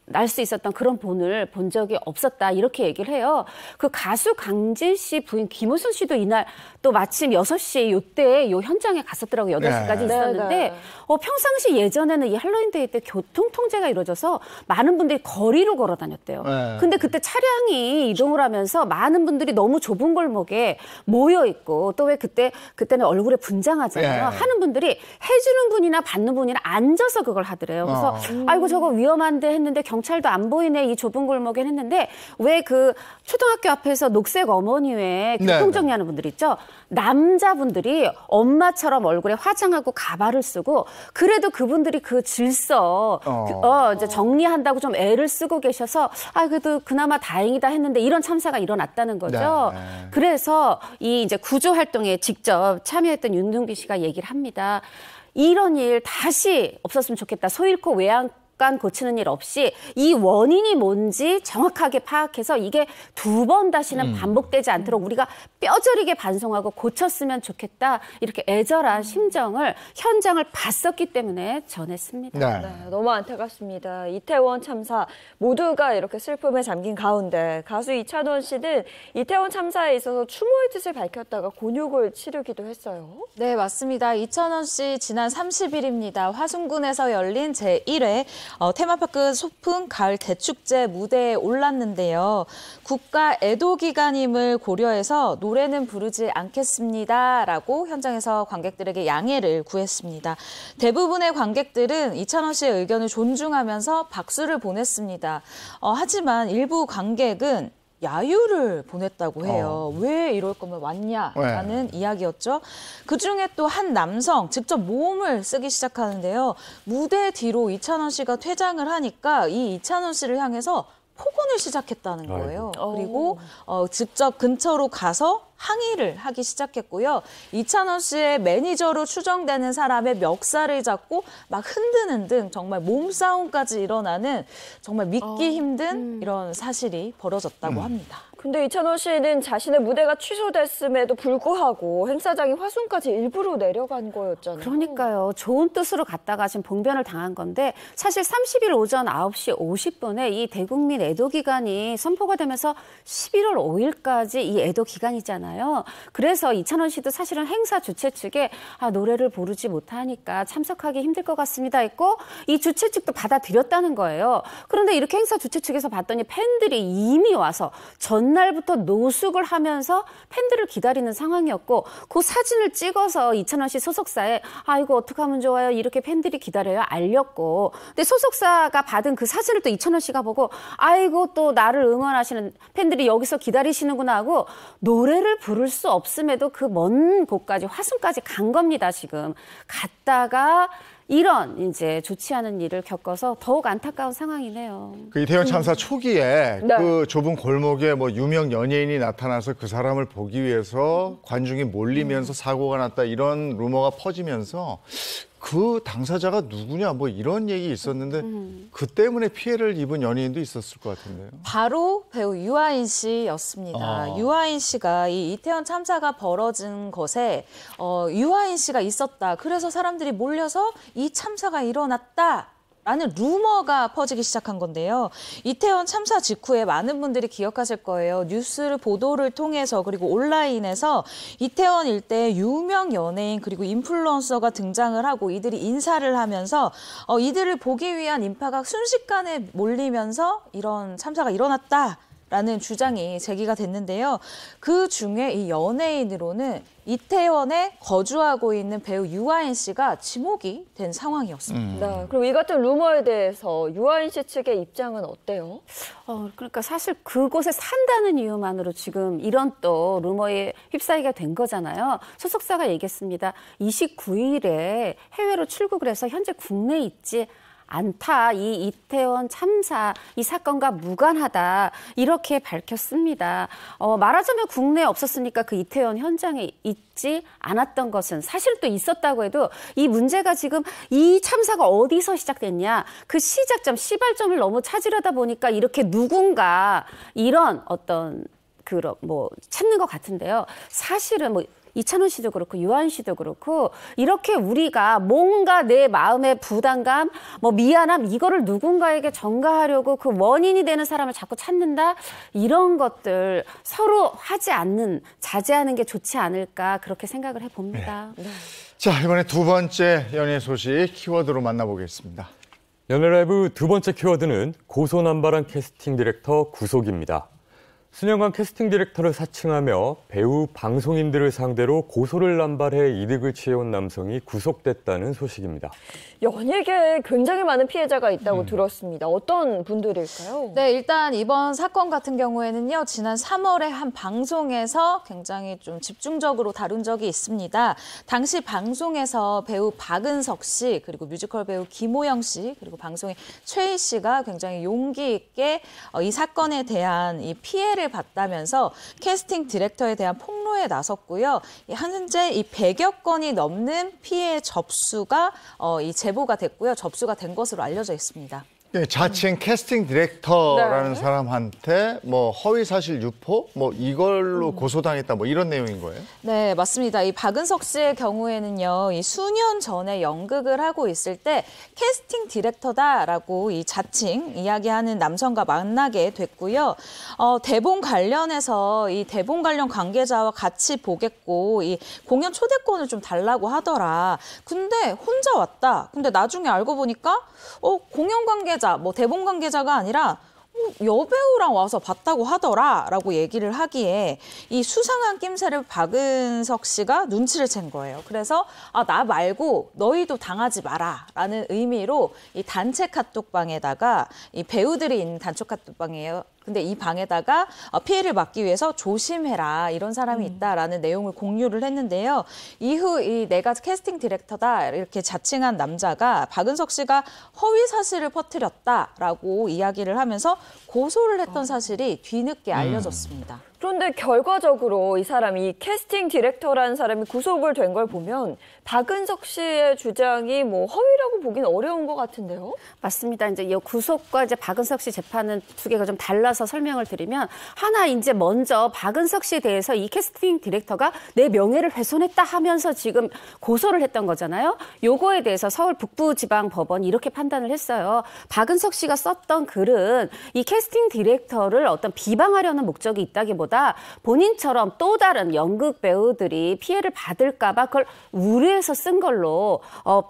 Speaker 16: 날 수 있었던 그런 본을 본 적이 없었다 이렇게 얘기를 해요. 그 가수 강진 씨 부인 김우순 씨도 이날 또 마침 6시 요때 요 현장에 갔었더라고요. 8시까지 있었는데 평상시 예전에는 이 할로윈데이 때 교통 통제가 이루어져서 많은 분들이 거리로 걸어 다녔대요. 근데 그때 차량이 이동을 하면서 많은 분들이 너무 좁은 골목에 모여 있고 또 왜 그때는 얼굴에 분장하잖아요. 하는 분들이 해주는 분이나 받는 분이나 앉아서 그걸 하더래요. 그래서 아이고 저거 위험한데 했는데 경찰도 안 보이네 이 좁은 골목엔 했는데 왜 그 초등학교 앞에서 녹색 어머니 외에 교통정리하는 분들 있죠. 남자분들이 엄마처럼 얼굴에 화장하고 가발을 쓰고 그래도 그분들이 그 질서 이제 정리한다고 좀 애를 쓰고 계셔서 그래도 그나마 다행이다 했는데 이런 참사가 일어났다는 거죠. 그래서 이 이제 구조 활동에 직접 참여했던 윤동빈 씨가 얘기를 합니다. 이런 일 다시 없었으면 좋겠다. 소 잃고 외양간 고치는 일 없이 이 원인이 뭔지 정확하게 파악해서 이게 2번 다시는 반복되지 않도록 우리가 뼈저리게 반성하고 고쳤으면 좋겠다. 이렇게 애절한 심정을 현장을 봤었기 때문에 전했습니다.
Speaker 2: 네, 너무 안타깝습니다. 이태원 참사 모두가 이렇게 슬픔에 잠긴 가운데 가수 이찬원 씨는 이태원 참사에 있어서 추모의 뜻을 밝혔다가 곤욕을 치르기도 했어요.
Speaker 17: 네, 맞습니다. 이찬원 씨 지난 30일입니다. 화순군에서 열린 제1회 테마파크 소풍 가을 대축제 무대에 올랐는데요. 국가 애도 기간임을 고려해서 노래는 부르지 않겠습니다라고 현장에서 관객들에게 양해를 구했습니다. 대부분의 관객들은 이찬원 씨의 의견을 존중하면서 박수를 보냈습니다. 하지만 일부 관객은 야유를 보냈다고 해요. 왜 이럴 거면 왔냐라는 이야기였죠. 그중에 또 한 남성 직접 모음을 쓰기 시작하는데요. 무대 뒤로 이찬원 씨가 퇴장을 하니까 이 이찬원 씨를 향해서 폭언을 시작했다는 거예요. 그리고 직접 근처로 가서 항의를 하기 시작했고요. 이찬원 씨의 매니저로 추정되는 사람의 멱살을 잡고 막 흔드는 등 정말 몸싸움까지 일어나는 정말 믿기 힘든 이런 사실이 벌어졌다고 합니다.
Speaker 2: 근데 이찬원 씨는 자신의 무대가 취소됐음에도 불구하고 행사장이 화순까지 일부러 내려간 거였잖아요.
Speaker 16: 그러니까요. 좋은 뜻으로 갔다가 지금 봉변을 당한 건데 사실 30일 오전 9시 50분에 이 대국민 애도 기간이 선포가 되면서 11월 5일까지 이 애도 기간이잖아요. 그래서 이찬원 씨도 사실은 행사 주최 측에 노래를 부르지 못하니까 참석하기 힘들 것 같습니다 했고 이 주최 측도 받아들였다는 거예요. 그런데 이렇게 행사 주최 측에서 봤더니 팬들이 이미 와서 전날부터 노숙을 하면서 팬들을 기다리는 상황이었고 그 사진을 찍어서 이찬원 씨 소속사에 이거 어떻게 하면 좋아요? 이렇게 팬들이 기다려요. 알렸고 근데 소속사가 받은 그 사진을 또 이찬원 씨가 보고 아이고 또 나를 응원하시는 팬들이 여기서 기다리시는구나 하고 노래를 부를 수 없음에도 그 먼 곳까지 화순까지 간 겁니다. 지금 갔다가 이런 이제 좋지 않은 일을 겪어서 더욱 안타까운 상황이네요.
Speaker 1: 그 이태원 참사 초기에
Speaker 2: 네.
Speaker 1: 그 좁은 골목에 뭐 유명 연예인이 나타나서 그 사람을 보기 위해서 관중이 몰리면서 사고가 났다 이런 루머가 퍼지면서 그 당사자가 누구냐 뭐 이런 얘기 있었는데 그 때문에 피해를 입은 연예인도 있었을 것 같은데요.
Speaker 17: 바로 배우 유아인 씨였습니다. 유아인 씨가 이 이태원 참사가 벌어진 것에 유아인 씨가 있었다. 그래서 사람들이 몰려서 이 참사가 일어났다. 라는 루머가 퍼지기 시작한 건데요. 이태원 참사 직후에 많은 분들이 기억하실 거예요. 뉴스 보도를 통해서 그리고 온라인에서 이태원 일대에 유명 연예인 그리고 인플루언서가 등장을 하고 이들이 인사를 하면서 이들을 보기 위한 인파가 순식간에 몰리면서 이런 참사가 일어났다. 라는 주장이 제기가 됐는데요. 그 중에 이 연예인으로는 이태원에 거주하고 있는 배우 유아인 씨가 지목이 된 상황이었습니다.
Speaker 2: 네, 그럼 이 같은 루머에 대해서 유아인 씨 측의 입장은 어때요?
Speaker 16: 그러니까 사실 그곳에 산다는 이유만으로 지금 이런 또 루머에 휩싸이게 된 거잖아요. 소속사가 얘기했습니다. 29일에 해외로 출국을 해서 현재 국내에 있지 않다. 이 이태원 참사 이 사건과 무관하다. 이렇게 밝혔습니다. 말하자면 국내에 없었으니까 그 이태원 현장에 있지 않았던 것은 사실 또 있었다고 해도 이 문제가 지금 이 참사가 어디서 시작됐냐. 그 시작점, 시발점을 너무 찾으려다 보니까 이렇게 누군가 이런 어떤 찾는 것 같은데요. 사실은 이찬원 씨도 그렇고 유아인 씨도 그렇고 이렇게 우리가 뭔가 내 마음의 부담감, 미안함 이거를 누군가에게 전가하려고 그 원인이 되는 사람을 자꾸 찾는다 이런 것들 서로 하지 않는 자제하는 게 좋지 않을까 그렇게 생각을 해봅니다.
Speaker 1: 네. 자 이번에 두 번째 연예 소식 키워드로 만나보겠습니다.
Speaker 18: 연예라이브 두 번째 키워드는 고소남발한 캐스팅 디렉터 구속입니다. 수년간 캐스팅 디렉터를 사칭하며 배우, 방송인들을 상대로 고소를 남발해 이득을 취해온 남성이 구속됐다는 소식입니다.
Speaker 2: 연예계에 굉장히 많은 피해자가 있다고 들었습니다. 어떤 분들일까요?
Speaker 17: 네, 일단 이번 사건 같은 경우에는요. 지난 3월에 한 방송에서 굉장히 좀 집중적으로 다룬 적이 있습니다. 당시 방송에서 배우 박은석 씨, 그리고 뮤지컬 배우 김호영 씨, 그리고 방송인 최희 씨가 굉장히 용기 있게 이 사건에 대한 이 피해를 받다면서 캐스팅 디렉터에 대한 폭로에 나섰고요. 현재 이 100여 건이 넘는 피해 접수가 이 제보가 됐고요. 접수가 된 것으로 알려져 있습니다.
Speaker 1: 네, 자칭 캐스팅 디렉터라는
Speaker 2: 네.
Speaker 1: 사람한테 허위 사실 유포 이걸로 고소당했다 이런 내용인 거예요?
Speaker 17: 네, 맞습니다. 이 박은석 씨의 경우에는요, 이 수년 전에 연극을 하고 있을 때 캐스팅 디렉터다라고 이 자칭 이야기하는 남성과 만나게 됐고요. 대본 관련해서 이 대본 관련 관계자와 같이 보겠고 이 공연 초대권을 좀 달라고 하더라. 근데 혼자 왔다. 근데 나중에 알고 보니까 공연 관계자 대본 관계자가 아니라 여배우랑 와서 봤다고 하더라라고 얘기를 하기에 이 수상한 낌새를 박은석 씨가 눈치를 챈 거예요. 그래서 나 말고 너희도 당하지 마라라는 의미로 이 단체 카톡방에다가 이 배우들이 있는 단체 카톡방이에요. 근데 이 방에다가 피해를 막기 위해서 조심해라 이런 사람이 있다라는 내용을 공유를 했는데요. 이후 이 내가 캐스팅 디렉터다 이렇게 자칭한 남자가 박은석 씨가 허위 사실을 퍼뜨렸다라고 이야기를 하면서 고소를 했던 사실이 뒤늦게 알려졌습니다.
Speaker 2: 그런데 결과적으로 이 사람이 캐스팅 디렉터라는 사람이 구속을 된 걸 보면 박은석 씨의 주장이 뭐 허위라고 보긴 어려운 것 같은데요.
Speaker 16: 맞습니다. 이제 이 구속과 이제 박은석 씨 재판은 두 개가 좀 달라서 설명을 드리면 하나 이제 먼저 박은석 씨에 대해서 이 캐스팅 디렉터가 내 명예를 훼손했다 하면서 지금 고소를 했던 거잖아요. 요거에 대해서 서울 북부지방법원이 이렇게 판단을 했어요. 박은석 씨가 썼던 글은 이 캐스팅 디렉터를 어떤 비방하려는 목적이 있다기보다 본인처럼 또 다른 연극 배우들이 피해를 받을까 봐 그걸 우려해서 쓴 걸로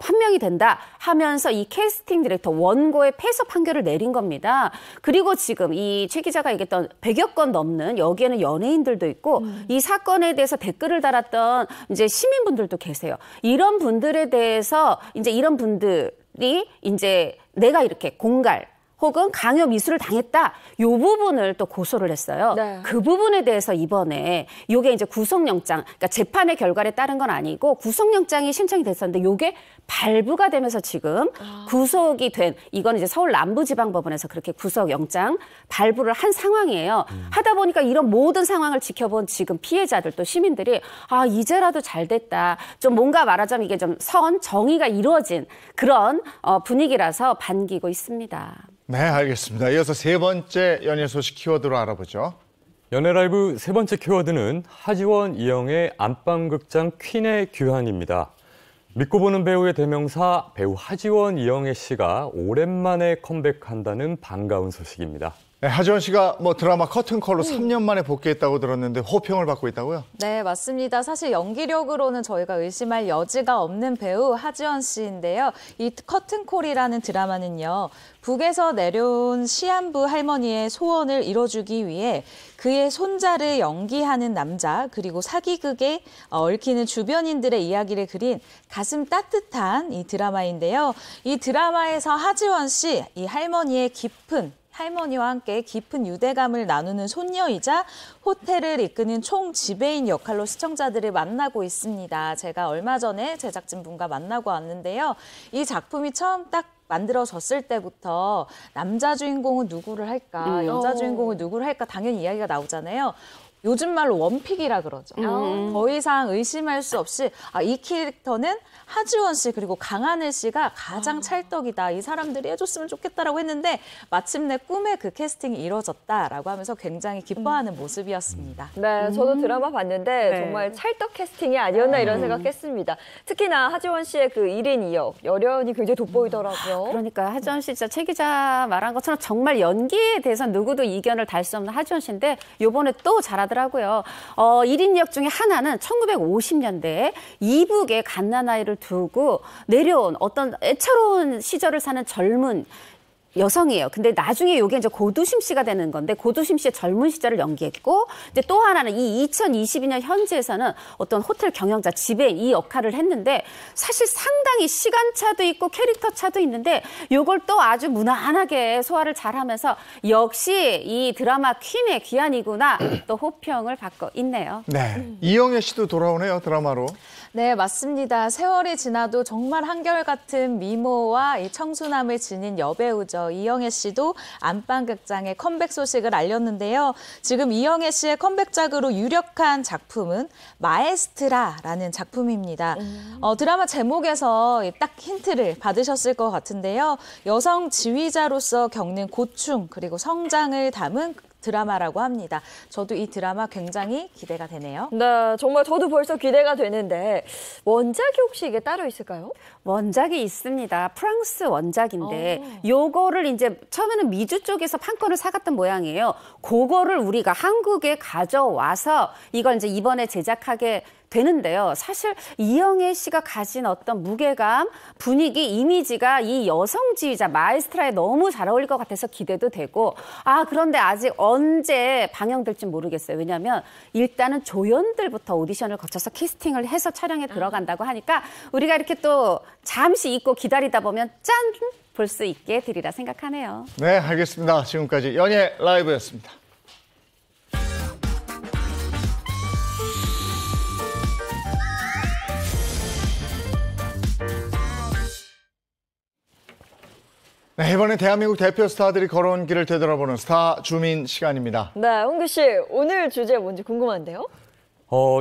Speaker 16: 판명이 된다 하면서 이 캐스팅 디렉터 원고의 패소 판결을 내린 겁니다. 그리고 지금 이 최 기자가 얘기했던 100여 건 넘는 여기에는 연예인들도 있고 이 사건에 대해서 댓글을 달았던 이제 시민분들도 계세요. 이런 분들에 대해서 이제 이런 분들이 이제 내가 이렇게 공갈 혹은 강요 미수를 당했다. 이 부분을 또 고소를 했어요.
Speaker 2: 네.
Speaker 16: 그 부분에 대해서 이번에 이게 이제 구속영장, 그러니까 재판의 결과에 따른 건 아니고 구속영장이 신청이 됐었는데 이게 발부가 되면서 지금 구속이 된 이건 이제 서울 남부지방법원에서 그렇게 구속영장 발부를 한 상황이에요. 하다 보니까 이런 모든 상황을 지켜본 지금 피해자들 또 시민들이 아 이제라도 잘 됐다. 좀 뭔가 말하자면 이게 좀 정의가 이루어진 그런 분위기라서 반기고 있습니다.
Speaker 1: 네, 알겠습니다. 이어서 세 번째 연예 소식 키워드로 알아보죠.
Speaker 18: 연예 라이브 세 번째 키워드는 하지원, 이영의 안방극장 퀸의 귀환입니다. 믿고 보는 배우의 대명사 배우 하지원, 이영애 씨가 오랜만에 컴백한다는 반가운 소식입니다.
Speaker 1: 네, 하지원 씨가 뭐 드라마 커튼콜로 3년 만에 복귀했다고 들었는데 호평을 받고 있다고요?
Speaker 17: 네, 맞습니다. 사실 연기력으로는 저희가 의심할 여지가 없는 배우 하지원 씨인데요. 이 커튼콜이라는 드라마는요. 북에서 내려온 시한부 할머니의 소원을 이뤄주기 위해 그의 손자를 연기하는 남자 그리고 사기극에 얽히는 주변인들의 이야기를 그린 가슴 따뜻한 이 드라마인데요. 이 드라마에서 하지원 씨, 이 할머니와 함께 깊은 유대감을 나누는 손녀이자 호텔을 이끄는 총지배인 역할로 시청자들을 만나고 있습니다. 제가 얼마 전에 제작진분과 만나고 왔는데요. 이 작품이 처음 딱 만들어졌을 때부터 남자 주인공은 누구를 할까, 여자 주인공은 누구를 할까 당연히 이야기가 나오잖아요. 요즘 말로 원픽이라 그러죠. 더 이상 의심할 수 없이 이 캐릭터는 하지원 씨 그리고 강하늘 씨가 가장 찰떡이다. 이 사람들이 해줬으면 좋겠다라고 했는데 마침내 꿈의 그 캐스팅이 이루어졌다라고 하면서 굉장히 기뻐하는 모습이었습니다.
Speaker 2: 네, 저도 드라마 봤는데 정말 찰떡 캐스팅이 아니었나 이런 생각했습니다. 특히나 하지원 씨의 그 1인 2역, 열연이 굉장히 돋보이더라고요.
Speaker 16: 그러니까 하지원 씨 진짜 최 기자 말한 것처럼 정말 연기에 대해서 누구도 이견을 달 수 없는 하지원 씨인데 이번에 또 잘하더라고요. 1인 2역 중에 하나는 1950년대에 이북에 갓난아이를 두고 내려온 어떤 애처로운 시절을 사는 젊은 여성이에요. 근데 나중에 이게 이제 고두심 씨가 되는 건데 고두심 씨의 젊은 시절을 연기했고 이제 또 하나는 이 2022년 현지에서는 어떤 호텔 경영자 지배인 이 역할을 했는데 사실 상당히 시간차도 있고 캐릭터 차도 있는데 이걸 또 아주 무난하게 소화를 잘하면서 역시 이 드라마 퀸의 귀환이구나 또 호평을 받고 있네요.
Speaker 1: 네, 이영애 씨도 돌아오네요 드라마로.
Speaker 17: 네, 맞습니다. 세월이 지나도 정말 한결같은 미모와 이 청순함을 지닌 여배우죠. 이영애 씨도 안방극장의 컴백 소식을 알렸는데요. 지금 이영애 씨의 컴백작으로 유력한 작품은 마에스트라라는 작품입니다. 드라마 제목에서 딱 힌트를 받으셨을 것 같은데요. 여성 지휘자로서 겪는 고충 그리고 성장을 담은 드라마라고 합니다. 저도 이 드라마 굉장히 기대가 되네요.
Speaker 2: 네, 정말 저도 벌써 기대가 되는데 원작이 혹시 이게 따로 있을까요?
Speaker 16: 원작이 있습니다. 프랑스 원작인데 요거를 이제 처음에는 미주 쪽에서 판권을 사갔던 모양이에요. 그거를 우리가 한국에 가져와서 이걸 이제 이번에 제작하게 되는데요. 사실 이영애 씨가 가진 어떤 무게감, 분위기, 이미지가 이 여성 지휘자 마에스트라에 너무 잘 어울릴 것 같아서 기대도 되고 그런데 아직 언제 방영될지 모르겠어요. 왜냐하면 일단은 조연들부터 오디션을 거쳐서 캐스팅을 해서 촬영에 들어간다고 하니까 우리가 이렇게 또 잠시 잊고 기다리다 보면 짠! 볼 수 있게 되리라 생각하네요.
Speaker 1: 네, 알겠습니다. 지금까지 연예 라이브였습니다. 네, 이번엔 대한민국 대표 스타들이 걸어온 길을 되돌아보는 스타 주민 시간입니다.
Speaker 2: 네, 홍규 씨, 오늘 주제 뭔지 궁금한데요?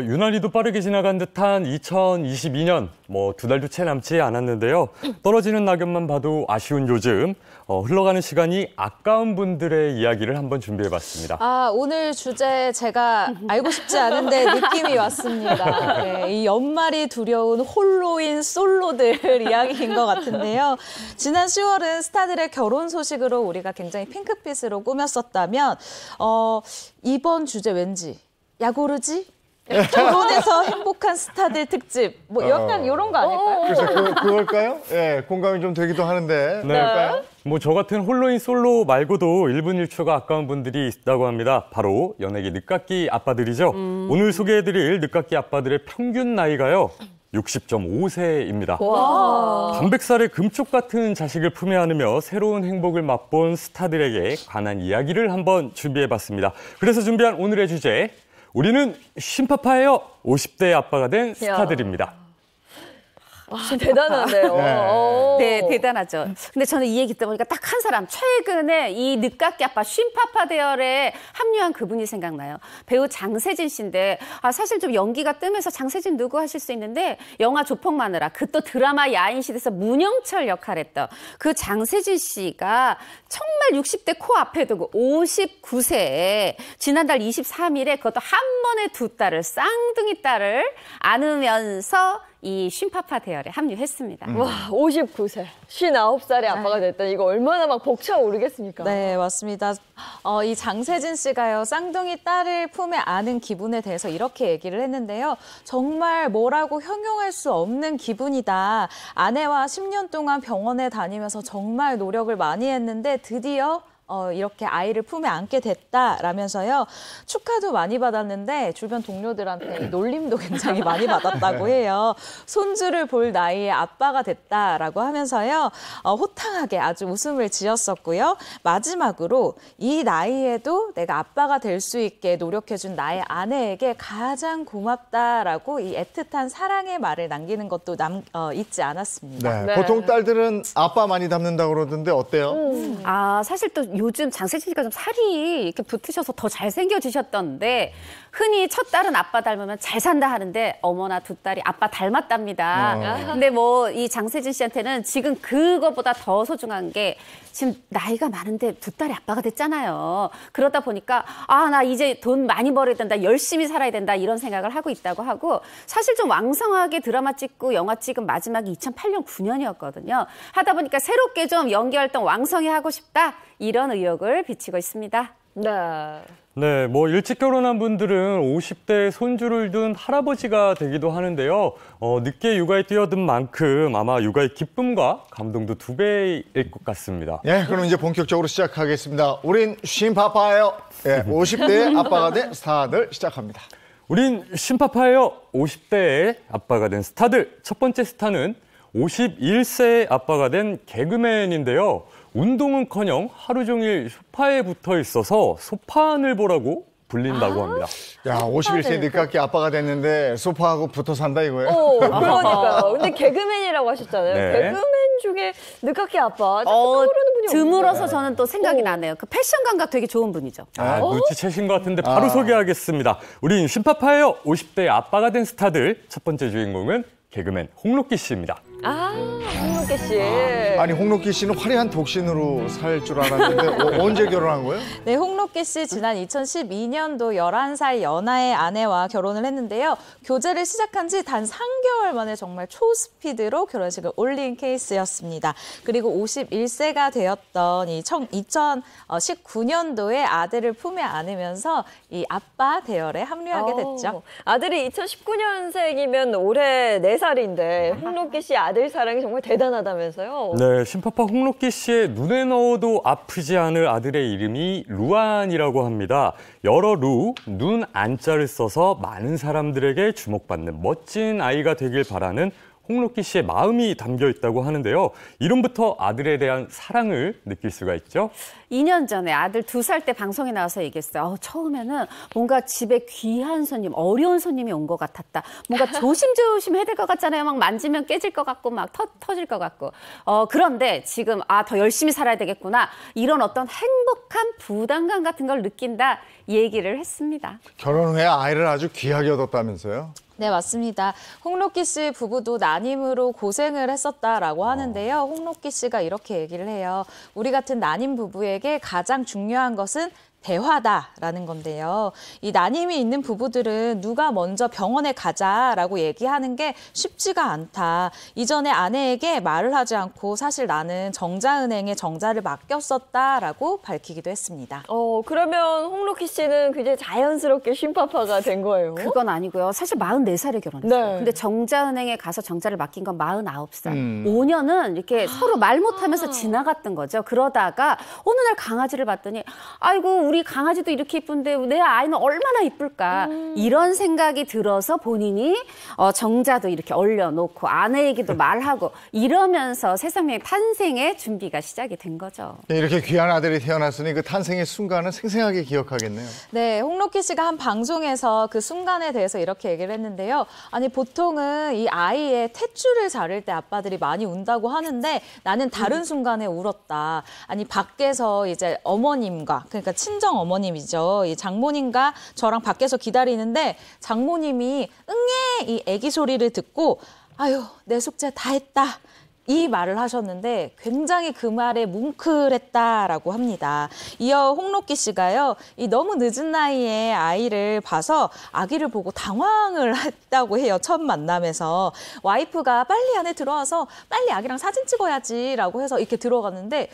Speaker 18: 유난히도 빠르게 지나간 듯한 2022년, 두 달도 채 남지 않았는데요. 떨어지는 낙엽만 봐도 아쉬운 요즘, 흘러가는 시간이 아까운 분들의 이야기를 한번 준비해봤습니다.
Speaker 17: 오늘 주제 제가 알고 싶지 않은데 느낌이 왔습니다. 네, 이 연말이 두려운 홀로인 솔로들 이야기인 것 같은데요. 지난 10월은 스타들의 결혼 소식으로 우리가 굉장히 핑크빛으로 꾸몄었다면 이번 주제 왠지 야고르지? 결혼해서 행복한 스타들 특집 약간 이런 거 아닐까요?
Speaker 1: 그래서 그걸까요? 예, 공감이 좀 되기도 하는데 그럴까요?
Speaker 18: 저 같은 홀로인 솔로 말고도 1분 1초가 아까운 분들이 있다고 합니다. 바로 연예계 늦깎이 아빠들이죠. 오늘 소개해드릴 늦깎이 아빠들의 평균 나이가요. 60.5세입니다. 단백살의 금쪽 같은 자식을 품에 안으며 새로운 행복을 맛본 스타들에게 관한 이야기를 한번 준비해봤습니다. 그래서 준비한 오늘의 주제, 우리는 쉰파파예요. 50대 아빠가 된 스타들입니다.
Speaker 2: 대단하네요.
Speaker 16: 네, 대단하죠. 근데 저는 이 얘기 들어보니까 딱 한 사람, 최근에 이 늦깎이 아빠 쉰파파 대열에 합류한 그분이 생각나요. 배우 장세진 씨인데 사실 좀 연기가 뜸해서 장세진 누구 하실 수 있는데 영화 조폭마누라, 그 또 드라마 야인시대에서 문영철 역할했던 그 장세진 씨가 정말 60대 코앞에 두고 59세에 지난달 23일에 그것도 한 번에 두 딸을, 쌍둥이 딸을 안으면서 이 쉰파파 대열에 합류했습니다.
Speaker 2: 와, 59세, 59살의 아빠가 됐다니 이거 얼마나 막 벅차오르겠습니까?
Speaker 17: 네, 맞습니다. 이 장세진 씨가요, 쌍둥이 딸을 품에 안은 기분에 대해서 이렇게 얘기를 했는데요. 정말 뭐라고 형용할 수 없는 기분이다. 아내와 10년 동안 병원에 다니면서 정말 노력을 많이 했는데 드디어 이렇게 아이를 품에 안게 됐다라면서요. 축하도 많이 받았는데 주변 동료들한테 놀림도 굉장히 많이 받았다고 해요. 손주를 볼 나이에 아빠가 됐다라고 하면서요. 호탕하게 아주 웃음을 지었었고요. 마지막으로 이 나이에도 내가 아빠가 될 수 있게 노력해준 나의 아내에게 가장 고맙다라고 이 애틋한 사랑의 말을 남기는 것도 잊지 않았습니다.
Speaker 1: 네, 보통 딸들은 아빠 많이 닮는다고 그러던데 어때요?
Speaker 16: 사실 또 요즘 장세진 씨가 좀 살이 이렇게 붙으셔서 더 잘생겨지셨던데 흔히 첫 딸은 아빠 닮으면 잘 산다 하는데 어머나 두 딸이 아빠 닮았답니다. 근데 이 장세진 씨한테는 지금 그거보다 더 소중한 게 지금 나이가 많은데 두 딸이 아빠가 됐잖아요. 그러다 보니까 나 이제 돈 많이 벌어야 된다, 열심히 살아야 된다 이런 생각을 하고 있다고 하고 사실 좀 왕성하게 드라마 찍고 영화 찍은 마지막이 2008년, 9년이었거든요. 하다 보니까 새롭게 좀 연기 활동 왕성히 하고 싶다 이런 의욕을 비치고 있습니다.
Speaker 18: 네, 일찍 결혼한 분들은 50대 손주를 둔 할아버지가 되기도 하는데요. 늦게 육아에 뛰어든 만큼 아마 육아의 기쁨과 감동도 2배일 것 같습니다.
Speaker 1: 예, 그럼 이제 본격적으로 시작하겠습니다. 우린 쉰파파예요. 예, 50대의 아빠가 된 스타들 시작합니다.
Speaker 18: 우린 쉰파파예요. 50대의 아빠가 된 스타들. 첫 번째 스타는 51세의 아빠가 된 개그맨인데요. 운동은커녕 하루 종일 소파에 붙어 있어서 소파안을 보라고 불린다고 합니다.
Speaker 1: 야, 51세 늦깎이 아빠가 됐는데 소파하고 붙어 산다 이거예요?
Speaker 2: 그러니까요. 근데 개그맨이라고 하셨잖아요.
Speaker 18: 네.
Speaker 2: 개그맨 중에 늦깎이 아빠 떠오르는 분이
Speaker 16: 드물어서 저는 또 생각이 나네요. 그 패션 감각 되게 좋은 분이죠.
Speaker 18: 눈치채신 것 같은데 바로 소개하겠습니다. 우린 쉰파파예요. 50대 아빠가 된 스타들. 첫 번째 주인공은 개그맨 홍록기 씨입니다.
Speaker 2: 홍록기 씨.
Speaker 1: 아니, 홍록기 씨는 화려한 독신으로 살 줄 알았는데 언제 결혼한 거예요?
Speaker 17: 네, 홍록기 씨 지난 2012년도 11살 연하의 아내와 결혼을 했는데요. 교제를 시작한 지 단 3개월 만에 정말 초스피드로 결혼식을 올린 케이스였습니다. 그리고 51세가 되었던 2019년도에 아들을 품에 안으면서 이 아빠 대열에 합류하게 됐죠.
Speaker 2: 아들이 2019년생이면 올해 4살인데 홍록기 씨 아들 사랑이 정말 대단하다면서요?
Speaker 18: 네, 쉰파파 홍록기 씨의 눈에 넣어도 아프지 않을 아들의 이름이 루안이라고 합니다. 여러 눈 안자를 써서 많은 사람들에게 주목받는 멋진 아이가 되길 바라는 홍록기 씨의 마음이 담겨 있다고 하는데요. 이름부터 아들에 대한 사랑을 느낄 수가 있죠.
Speaker 16: 2년 전에 아들 2살 때 방송에 나와서 얘기했어요. 처음에는 뭔가 집에 귀한 손님, 어려운 손님이 온 것 같았다. 뭔가 조심조심 해야 될 것 같잖아요. 막 만지면 깨질 것 같고 막 터질 것 같고. 그런데 지금 더 열심히 살아야 되겠구나. 이런 어떤 행복한 부담감 같은 걸 느낀다 얘기를 했습니다.
Speaker 1: 결혼 후에 아이를 아주 귀하게 얻었다면서요?
Speaker 17: 네, 맞습니다. 홍록기 씨 부부도 난임으로 고생을 했었다라고 하는데요. 홍록기 씨가 이렇게 얘기를 해요. 우리 같은 난임 부부에게 가장 중요한 것은 대화다라는 건데요. 이 난임이 있는 부부들은 누가 먼저 병원에 가자라고 얘기하는 게 쉽지가 않다. 이전에 아내에게 말을 하지 않고 사실 나는 정자은행에 정자를 맡겼었다라고 밝히기도 했습니다.
Speaker 2: 그러면 홍록기 씨는 굉장히 자연스럽게 쉰파파가 된 거예요?
Speaker 16: 그건 아니고요. 사실 44살에 결혼했어요. 근데 정자은행에 가서 정자를 맡긴 건 49살. 5년은 이렇게 서로 말 못하면서 지나갔던 거죠. 그러다가 어느 날 강아지를 봤더니 아이고 우리 강아지도 이렇게 이쁜데 내 아이는 얼마나 이쁠까 이런 생각이 들어서 본인이 정자도 이렇게 얼려놓고 아내에게도 말하고 이러면서 세상의 탄생의 준비가 시작이 된 거죠.
Speaker 1: 이렇게 귀한 아들이 태어났으니 그 탄생의 순간은 생생하게 기억하겠네요.
Speaker 17: 네, 홍록기 씨가 한 방송에서 그 순간에 대해서 이렇게 얘기를 했는데요. 아니 보통은 이 아이의 탯줄을 자를 때 아빠들이 많이 운다고 하는데 나는 다른 순간에 울었다. 아니 밖에서 이제 어머님과 그러니까 친정 어머님이죠. 이 장모님과 저랑 밖에서 기다리는데 장모님이 응애 이 애기 소리를 듣고 아유 내 숙제 다 했다. 이 말을 하셨는데 굉장히 그 말에 뭉클했다라고 합니다. 이어 홍록기 씨가요. 이 너무 늦은 나이에 아이를 봐서 아기를 보고 당황을 했다고 해요. 첫 만남에서. 와이프가 빨리 안에 들어와서 빨리 아기랑 사진 찍어야지라고 해서 이렇게 들어갔는데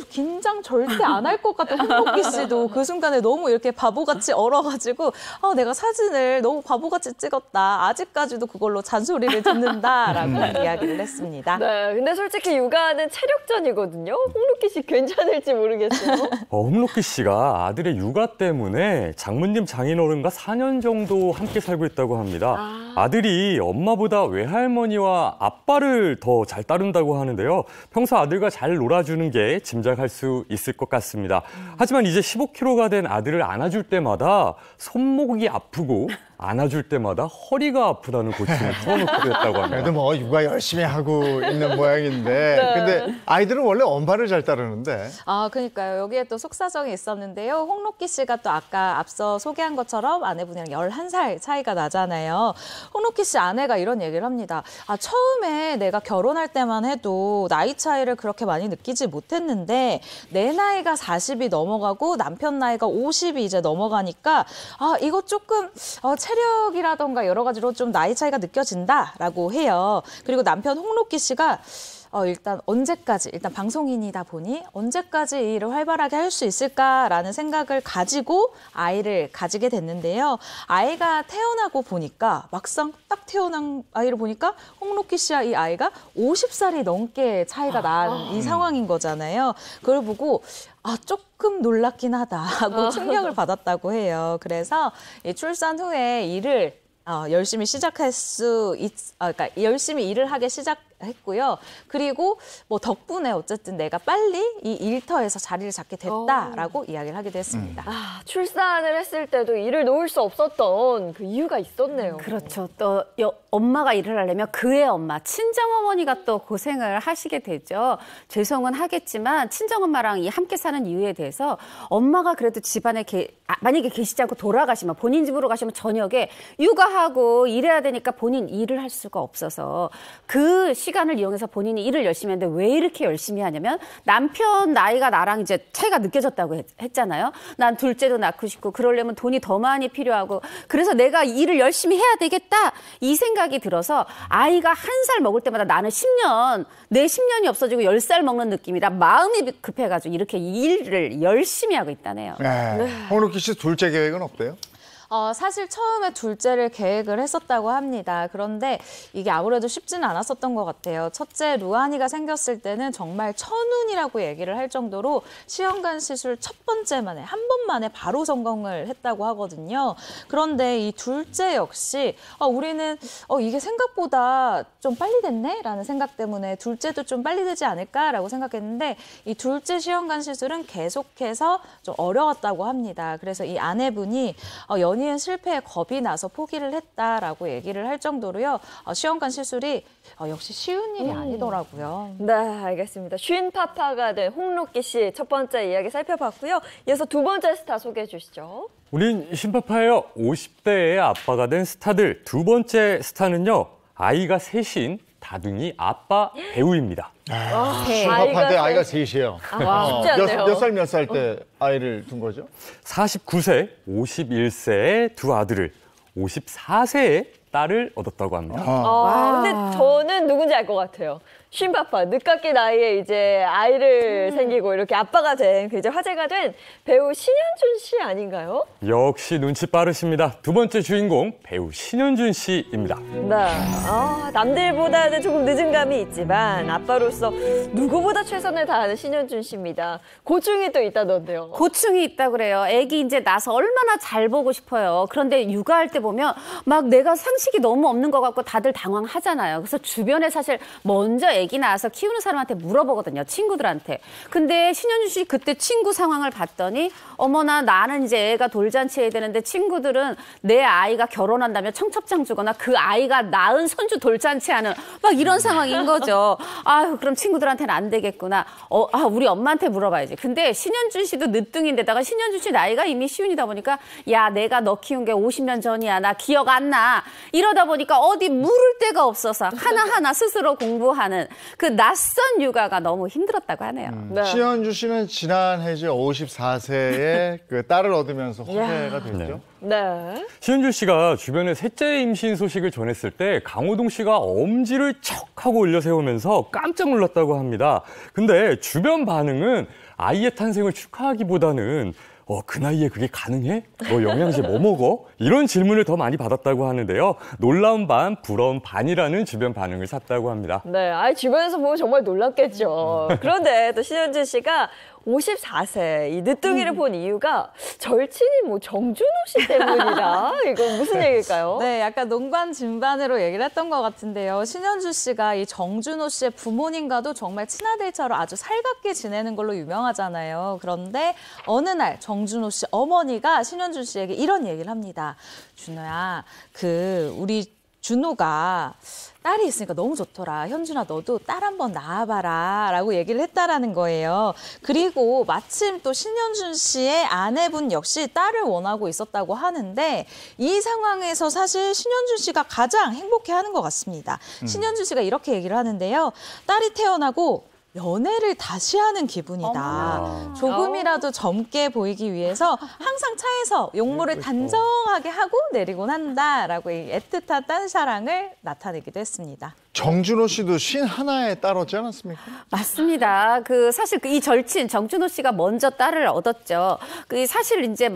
Speaker 17: 긴장 절대 안 할 것 같은 홍록기 씨도 그 순간에 너무 이렇게 바보같이 얼어가지고 내가 사진을 너무 바보같이 찍었다. 아직까지도 그걸로 잔소리를 듣는다라고 이야기를 했습니다.
Speaker 2: 네. 근데 솔직히 육아는 체력전이거든요. 홍록기 씨 괜찮을지 모르겠어요.
Speaker 18: 홍록기 씨가 아들의 육아 때문에 장모님 장인어른과 4년 정도 함께 살고 있다고 합니다. 아들이 엄마보다 외할머니와 아빠를 더 잘 따른다고 하는데요. 평소 아들과 잘 놀아주는 게 짐작할 수 있을 것 같습니다. 하지만 이제 15kg가 된 아들을 안아줄 때마다 손목이 아프고 안아줄 때마다 허리가 아프다는 고충을 풀어놓기도 했다고 합니다.
Speaker 1: 그래도 뭐 육아 열심히 하고 있는 모양인데 근데 아이들은 원래 엄마를 잘 따르는데.
Speaker 17: 그러니까요. 여기에 또 속사정이 있었는데요. 홍록기 씨가 또 아까 앞서 소개한 것처럼 아내분이랑 11살 차이가 나잖아요. 홍록기 씨 아내가 이런 얘기를 합니다. 처음에 내가 결혼할 때만 해도 나이 차이를 그렇게 많이 느끼지 못했는데 내 나이가 40이 넘어가고 남편 나이가 50이 이제 넘어가니까 이거 조금 체력이라던가 여러 가지로 좀 나이 차이가 느껴진다라고 해요. 그리고 남편 홍록기 씨가 일단 방송인이다 보니 언제까지 이 일을 활발하게 할 수 있을까라는 생각을 가지고 아이를 가지게 됐는데요. 아이가 태어나고 보니까 막상 딱 태어난 아이를 보니까 홍록기 씨와 이 아이가 50살이 넘게 차이가 난 이 상황인 거잖아요. 그걸 보고 조금 놀랍긴 하다 하고 충격을 받았다고 해요. 그래서 이 출산 후에 일을 열심히 그러니까 열심히 일을 하기 시작했고요. 그리고 뭐 덕분에 어쨌든 내가 빨리 이 일터에서 자리를 잡게 됐다라고 이야기를 하기도 했습니다.
Speaker 2: 출산을 했을 때도 일을 놓을 수 없었던 그 이유가 있었네요.
Speaker 16: 그렇죠. 또 엄마가 일을 하려면 그의 엄마, 친정어머니가 또 고생을 하시게 되죠. 죄송은 하겠지만 친정엄마랑 이 함께 사는 이유에 대해서 엄마가 그래도 집안에 만약에 계시지 않고 돌아가시면 본인 집으로 가시면 저녁에 육아하고 일해야 되니까 본인 일을 할 수가 없어서 그 시간을 이용해서 본인이 일을 열심히 하는데 왜 이렇게 열심히 하냐면 남편 나이가 나랑 이제 차이가 느껴졌다고 했잖아요. 난 둘째도 낳고 싶고 그러려면 돈이 더 많이 필요하고 그래서 내가 일을 열심히 해야 되겠다 이 생각이 들어서 아이가 1살 먹을 때마다 나는 10년 내 10년이 없어지고 10살 먹는 느낌이라 마음이 급해가지고 이렇게 일을 열심히 하고 있다네요.
Speaker 1: 홍록기 씨 둘째 계획은 없대요?
Speaker 17: 사실 처음에 둘째를 계획을 했었다고 합니다. 그런데 이게 아무래도 쉽지는 않았었던 것 같아요. 첫째 루안이가 생겼을 때는 정말 천운이라고 얘기를 할 정도로 시험관 시술 첫 번째 만에, 한 번 만에 바로 성공을 했다고 하거든요. 그런데 이 둘째 역시 우리는 이게 생각보다 좀 빨리 됐네? 라는 생각 때문에 둘째도 좀 빨리 되지 않을까라고 생각했는데 이 둘째 시험관 시술은 계속해서 좀 어려웠다고 합니다. 그래서 이 아내분이 연이은 실패에 겁이 나서 포기를 했다라고 얘기를 할 정도로요. 시험관 시술이 역시 쉬운 일이 아니더라고요.
Speaker 2: 네, 알겠습니다. 쉰 파파가 된 홍록기 씨 첫 번째 이야기 살펴봤고요. 이어서 두 번째 스타 소개해 주시죠.
Speaker 18: 우린 신파파예요. 50대의 아빠가 된 스타들. 두 번째 스타는요. 아이가 셋인 다둥이 아빠 배우입니다.
Speaker 1: 신파파인데 아이가 셋이에요.
Speaker 2: 쉽지 않네요.
Speaker 1: 몇 살 때 아이를 둔 거죠?
Speaker 18: 49세, 51세의 두 아들을, 54세의 딸을 얻었다고 합니다.
Speaker 2: 근데 저는 누군지 알 것 같아요. 쉰파파, 늦깎이 나이에 이제 아이를 생기고 이렇게 아빠가 된 굉장히 화제가 된 배우 신현준 씨 아닌가요?
Speaker 18: 역시 눈치 빠르십니다. 두 번째 주인공 배우 신현준 씨입니다.
Speaker 2: 네, 남들보다는 조금 늦은 감이 있지만 아빠로서 누구보다 최선을 다하는 신현준 씨입니다. 고충이 또 있다던데요.
Speaker 16: 고충이 있다 그래요. 애기 이제 나서 얼마나 잘 보고 싶어요. 그런데 육아할 때 보면 막 내가 상식이 너무 없는 것 같고 다들 당황하잖아요. 그래서 주변에 사실 먼저 애기 낳아서 키우는 사람한테 물어보거든요. 친구들한테. 근데 신현준 씨 그때 친구 상황을 봤더니 어머나 나는 이제 애가 돌잔치 해야 되는데 친구들은 내 아이가 결혼한다면 청첩장 주거나 그 아이가 낳은 손주 돌잔치하는 막 이런 상황인 거죠. 아유 그럼 친구들한테는 안 되겠구나. 우리 엄마한테 물어봐야지. 근데 신현준 씨도 늦둥인데다가 신현준 씨 나이가 이미 시운이다 보니까 야 내가 너 키운 게 50년 전이야. 나 기억 안 나. 이러다 보니까 어디 물을 데가 없어서 하나하나 스스로 공부하는 그 낯선 육아가 너무 힘들었다고 하네요.
Speaker 1: 네. 신현주 씨는 지난해 이제 54세에 그 딸을 얻으면서 화제가 됐죠.
Speaker 2: 네.
Speaker 18: 신현주 씨가 주변에 셋째 임신 소식을 전했을 때 강호동 씨가 엄지를 척 하고 올려 세우면서 깜짝 놀랐다고 합니다. 근데 주변 반응은 아이의 탄생을 축하하기보다는 그 나이에 그게 가능해? 너 영양제 뭐 먹어? 이런 질문을 더 많이 받았다고 하는데요. 놀라운 반, 부러운 반이라는 주변 반응을 샀다고 합니다.
Speaker 2: 네, 주변에서 보면 정말 놀랐겠죠. 그런데 또 신현준 씨가 54세 이 늦둥이를 본 이유가 절친이 정준호 씨 때문이다. 이거 무슨 얘기일까요?
Speaker 17: 네, 약간 농반 진반으로 얘기를 했던 것 같은데요. 신현준 씨가 이 정준호 씨의 부모님과도 정말 친아들처럼 아주 살갑게 지내는 걸로 유명하잖아요. 그런데 어느 날 정준호 씨 어머니가 신현준 씨에게 이런 얘기를 합니다. 준호야, 우리 준호가 딸이 있으니까 너무 좋더라. 현준아 너도 딸 한번 낳아봐라 라고 얘기를 했다라는 거예요. 그리고 마침 또 신현준 씨의 아내분 역시 딸을 원하고 있었다고 하는데 이 상황에서 사실 신현준 씨가 가장 행복해하는 것 같습니다. 신현준 씨가 이렇게 얘기를 하는데요. 딸이 태어나고 연애를 다시 하는 기분이다. 조금이라도 젊게 보이기 위해서 항상 차에서 용모를 단정하게 하고 내리곤 한다라고 이 애틋한 딴사랑을 나타내기도 했습니다.
Speaker 1: 정준호 씨도 51에 딸 얻지 않았습니까?
Speaker 16: 맞습니다. 사실 이 절친 정준호 씨가 먼저 딸을 얻었죠. 사실 이제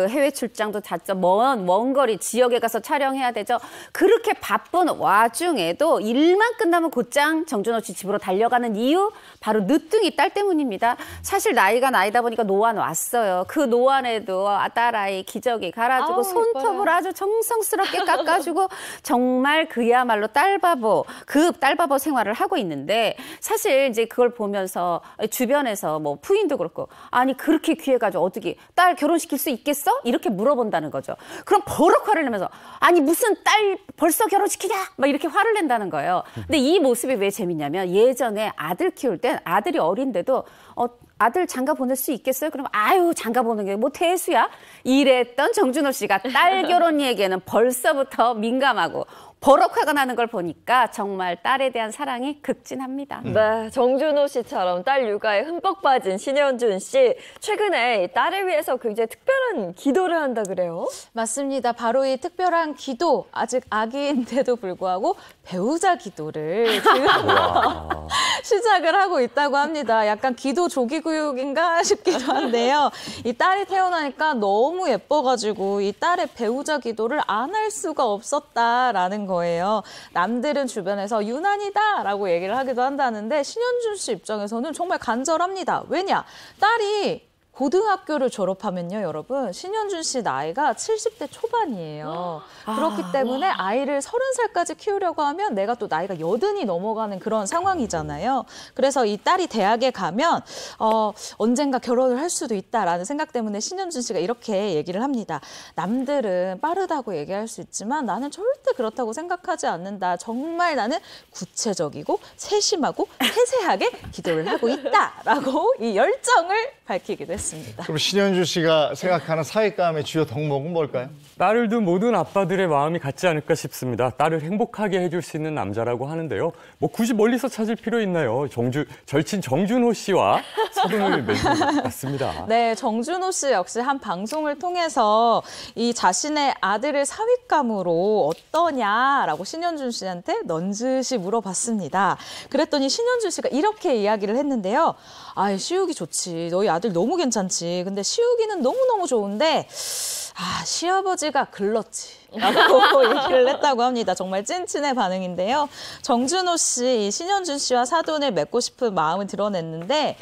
Speaker 16: 해외 출장도 잤죠. 먼 거리 지역에 가서 촬영해야 되죠. 그렇게 바쁜 와중에도 일만 끝나면 곧장 정준호 씨 집으로 달려가는 이유 바로 늦둥이 딸 때문입니다. 사실 나이가 나이다 보니까 노안 왔어요. 그 노안에도 딸아이 기저귀 갈아주고 손톱을 아주 정성스럽게 깎아주고 정말 그야말로 딸바보. 그 딸바보 생활을 하고 있는데 사실 이제 그걸 보면서 주변에서 부인도 그렇고 아니 그렇게 귀해가지고 어떻게 딸 결혼시킬 수 있겠어? 이렇게 물어본다는 거죠. 그럼 버럭 화를 내면서 아니 무슨 딸 벌써 결혼시키냐? 막 이렇게 화를 낸다는 거예요. 근데 이 모습이 왜 재밌냐면 예전에 아들 키울 땐 아들이 어린데도 아들 장가 보낼 수 있겠어요? 그럼 아유 장가 보는 게 대수야? 이랬던 정준호 씨가 딸 결혼 얘기에는 벌써부터 민감하고 버럭 화가 나는 걸 보니까 정말 딸에 대한 사랑이 극진합니다.
Speaker 2: 네, 정준호 씨처럼 딸 육아에 흠뻑 빠진 신현준 씨. 최근에 이 딸을 위해서 굉장히 특별한 기도를 한다 그래요?
Speaker 17: 맞습니다. 바로 이 특별한 기도, 아직 아기인데도 불구하고 배우자 기도를 지금 시작을 하고 있다고 합니다. 약간 기도 조기교육인가 싶기도 한데요. 이 딸이 태어나니까 너무 예뻐가지고 이 딸의 배우자 기도를 안 할 수가 없었다라는 거예요. 남들은 주변에서 유난이다라고 얘기를 하기도 한다는데 신현준 씨 입장에서는 정말 간절합니다. 왜냐? 딸이 고등학교를 졸업하면요, 여러분, 신현준 씨 나이가 70대 초반이에요. 그렇기 때문에 아이를 30살까지 키우려고 하면 내가 또 나이가 80이 넘어가는 그런 상황이잖아요. 그래서 이 딸이 대학에 가면 언젠가 결혼을 할 수도 있다라는 생각 때문에 신현준 씨가 이렇게 얘기를 합니다. 남들은 빠르다고 얘기할 수 있지만 나는 절대 그렇다고 생각하지 않는다. 정말 나는 구체적이고 세심하고 세세하게 기도를 하고 있다라고 이 열정을 밝히기도 했습니다.
Speaker 1: 그럼 신현주 씨가 생각하는 사윗감의 주요 덕목은 뭘까요?
Speaker 18: 딸을 둔 모든 아빠들의 마음이 같지 않을까 싶습니다. 딸을 행복하게 해줄 수 있는 남자라고 하는데요. 뭐 굳이 멀리서 찾을 필요 있나요? 절친 정준호 씨와 사돈을 맺은 것 같습니다.
Speaker 17: 네, 정준호 씨 역시 한 방송을 통해서 이 자신의 아들을 사윗감으로 어떠냐라고 신현준 씨한테 넌지시 물어봤습니다. 그랬더니 신현준 씨가 이렇게 이야기를 했는데요. 아이, 시욱이 좋지. 너희 아들 너무 괜찮지. 근데 시욱이는 너무너무 좋은데 시아버지가 글렀지. 라고 얘기를 했다고 합니다. 정말 찐친의 반응인데요. 정준호 씨, 신현준 씨와 사돈을 맺고 싶은 마음을 드러냈는데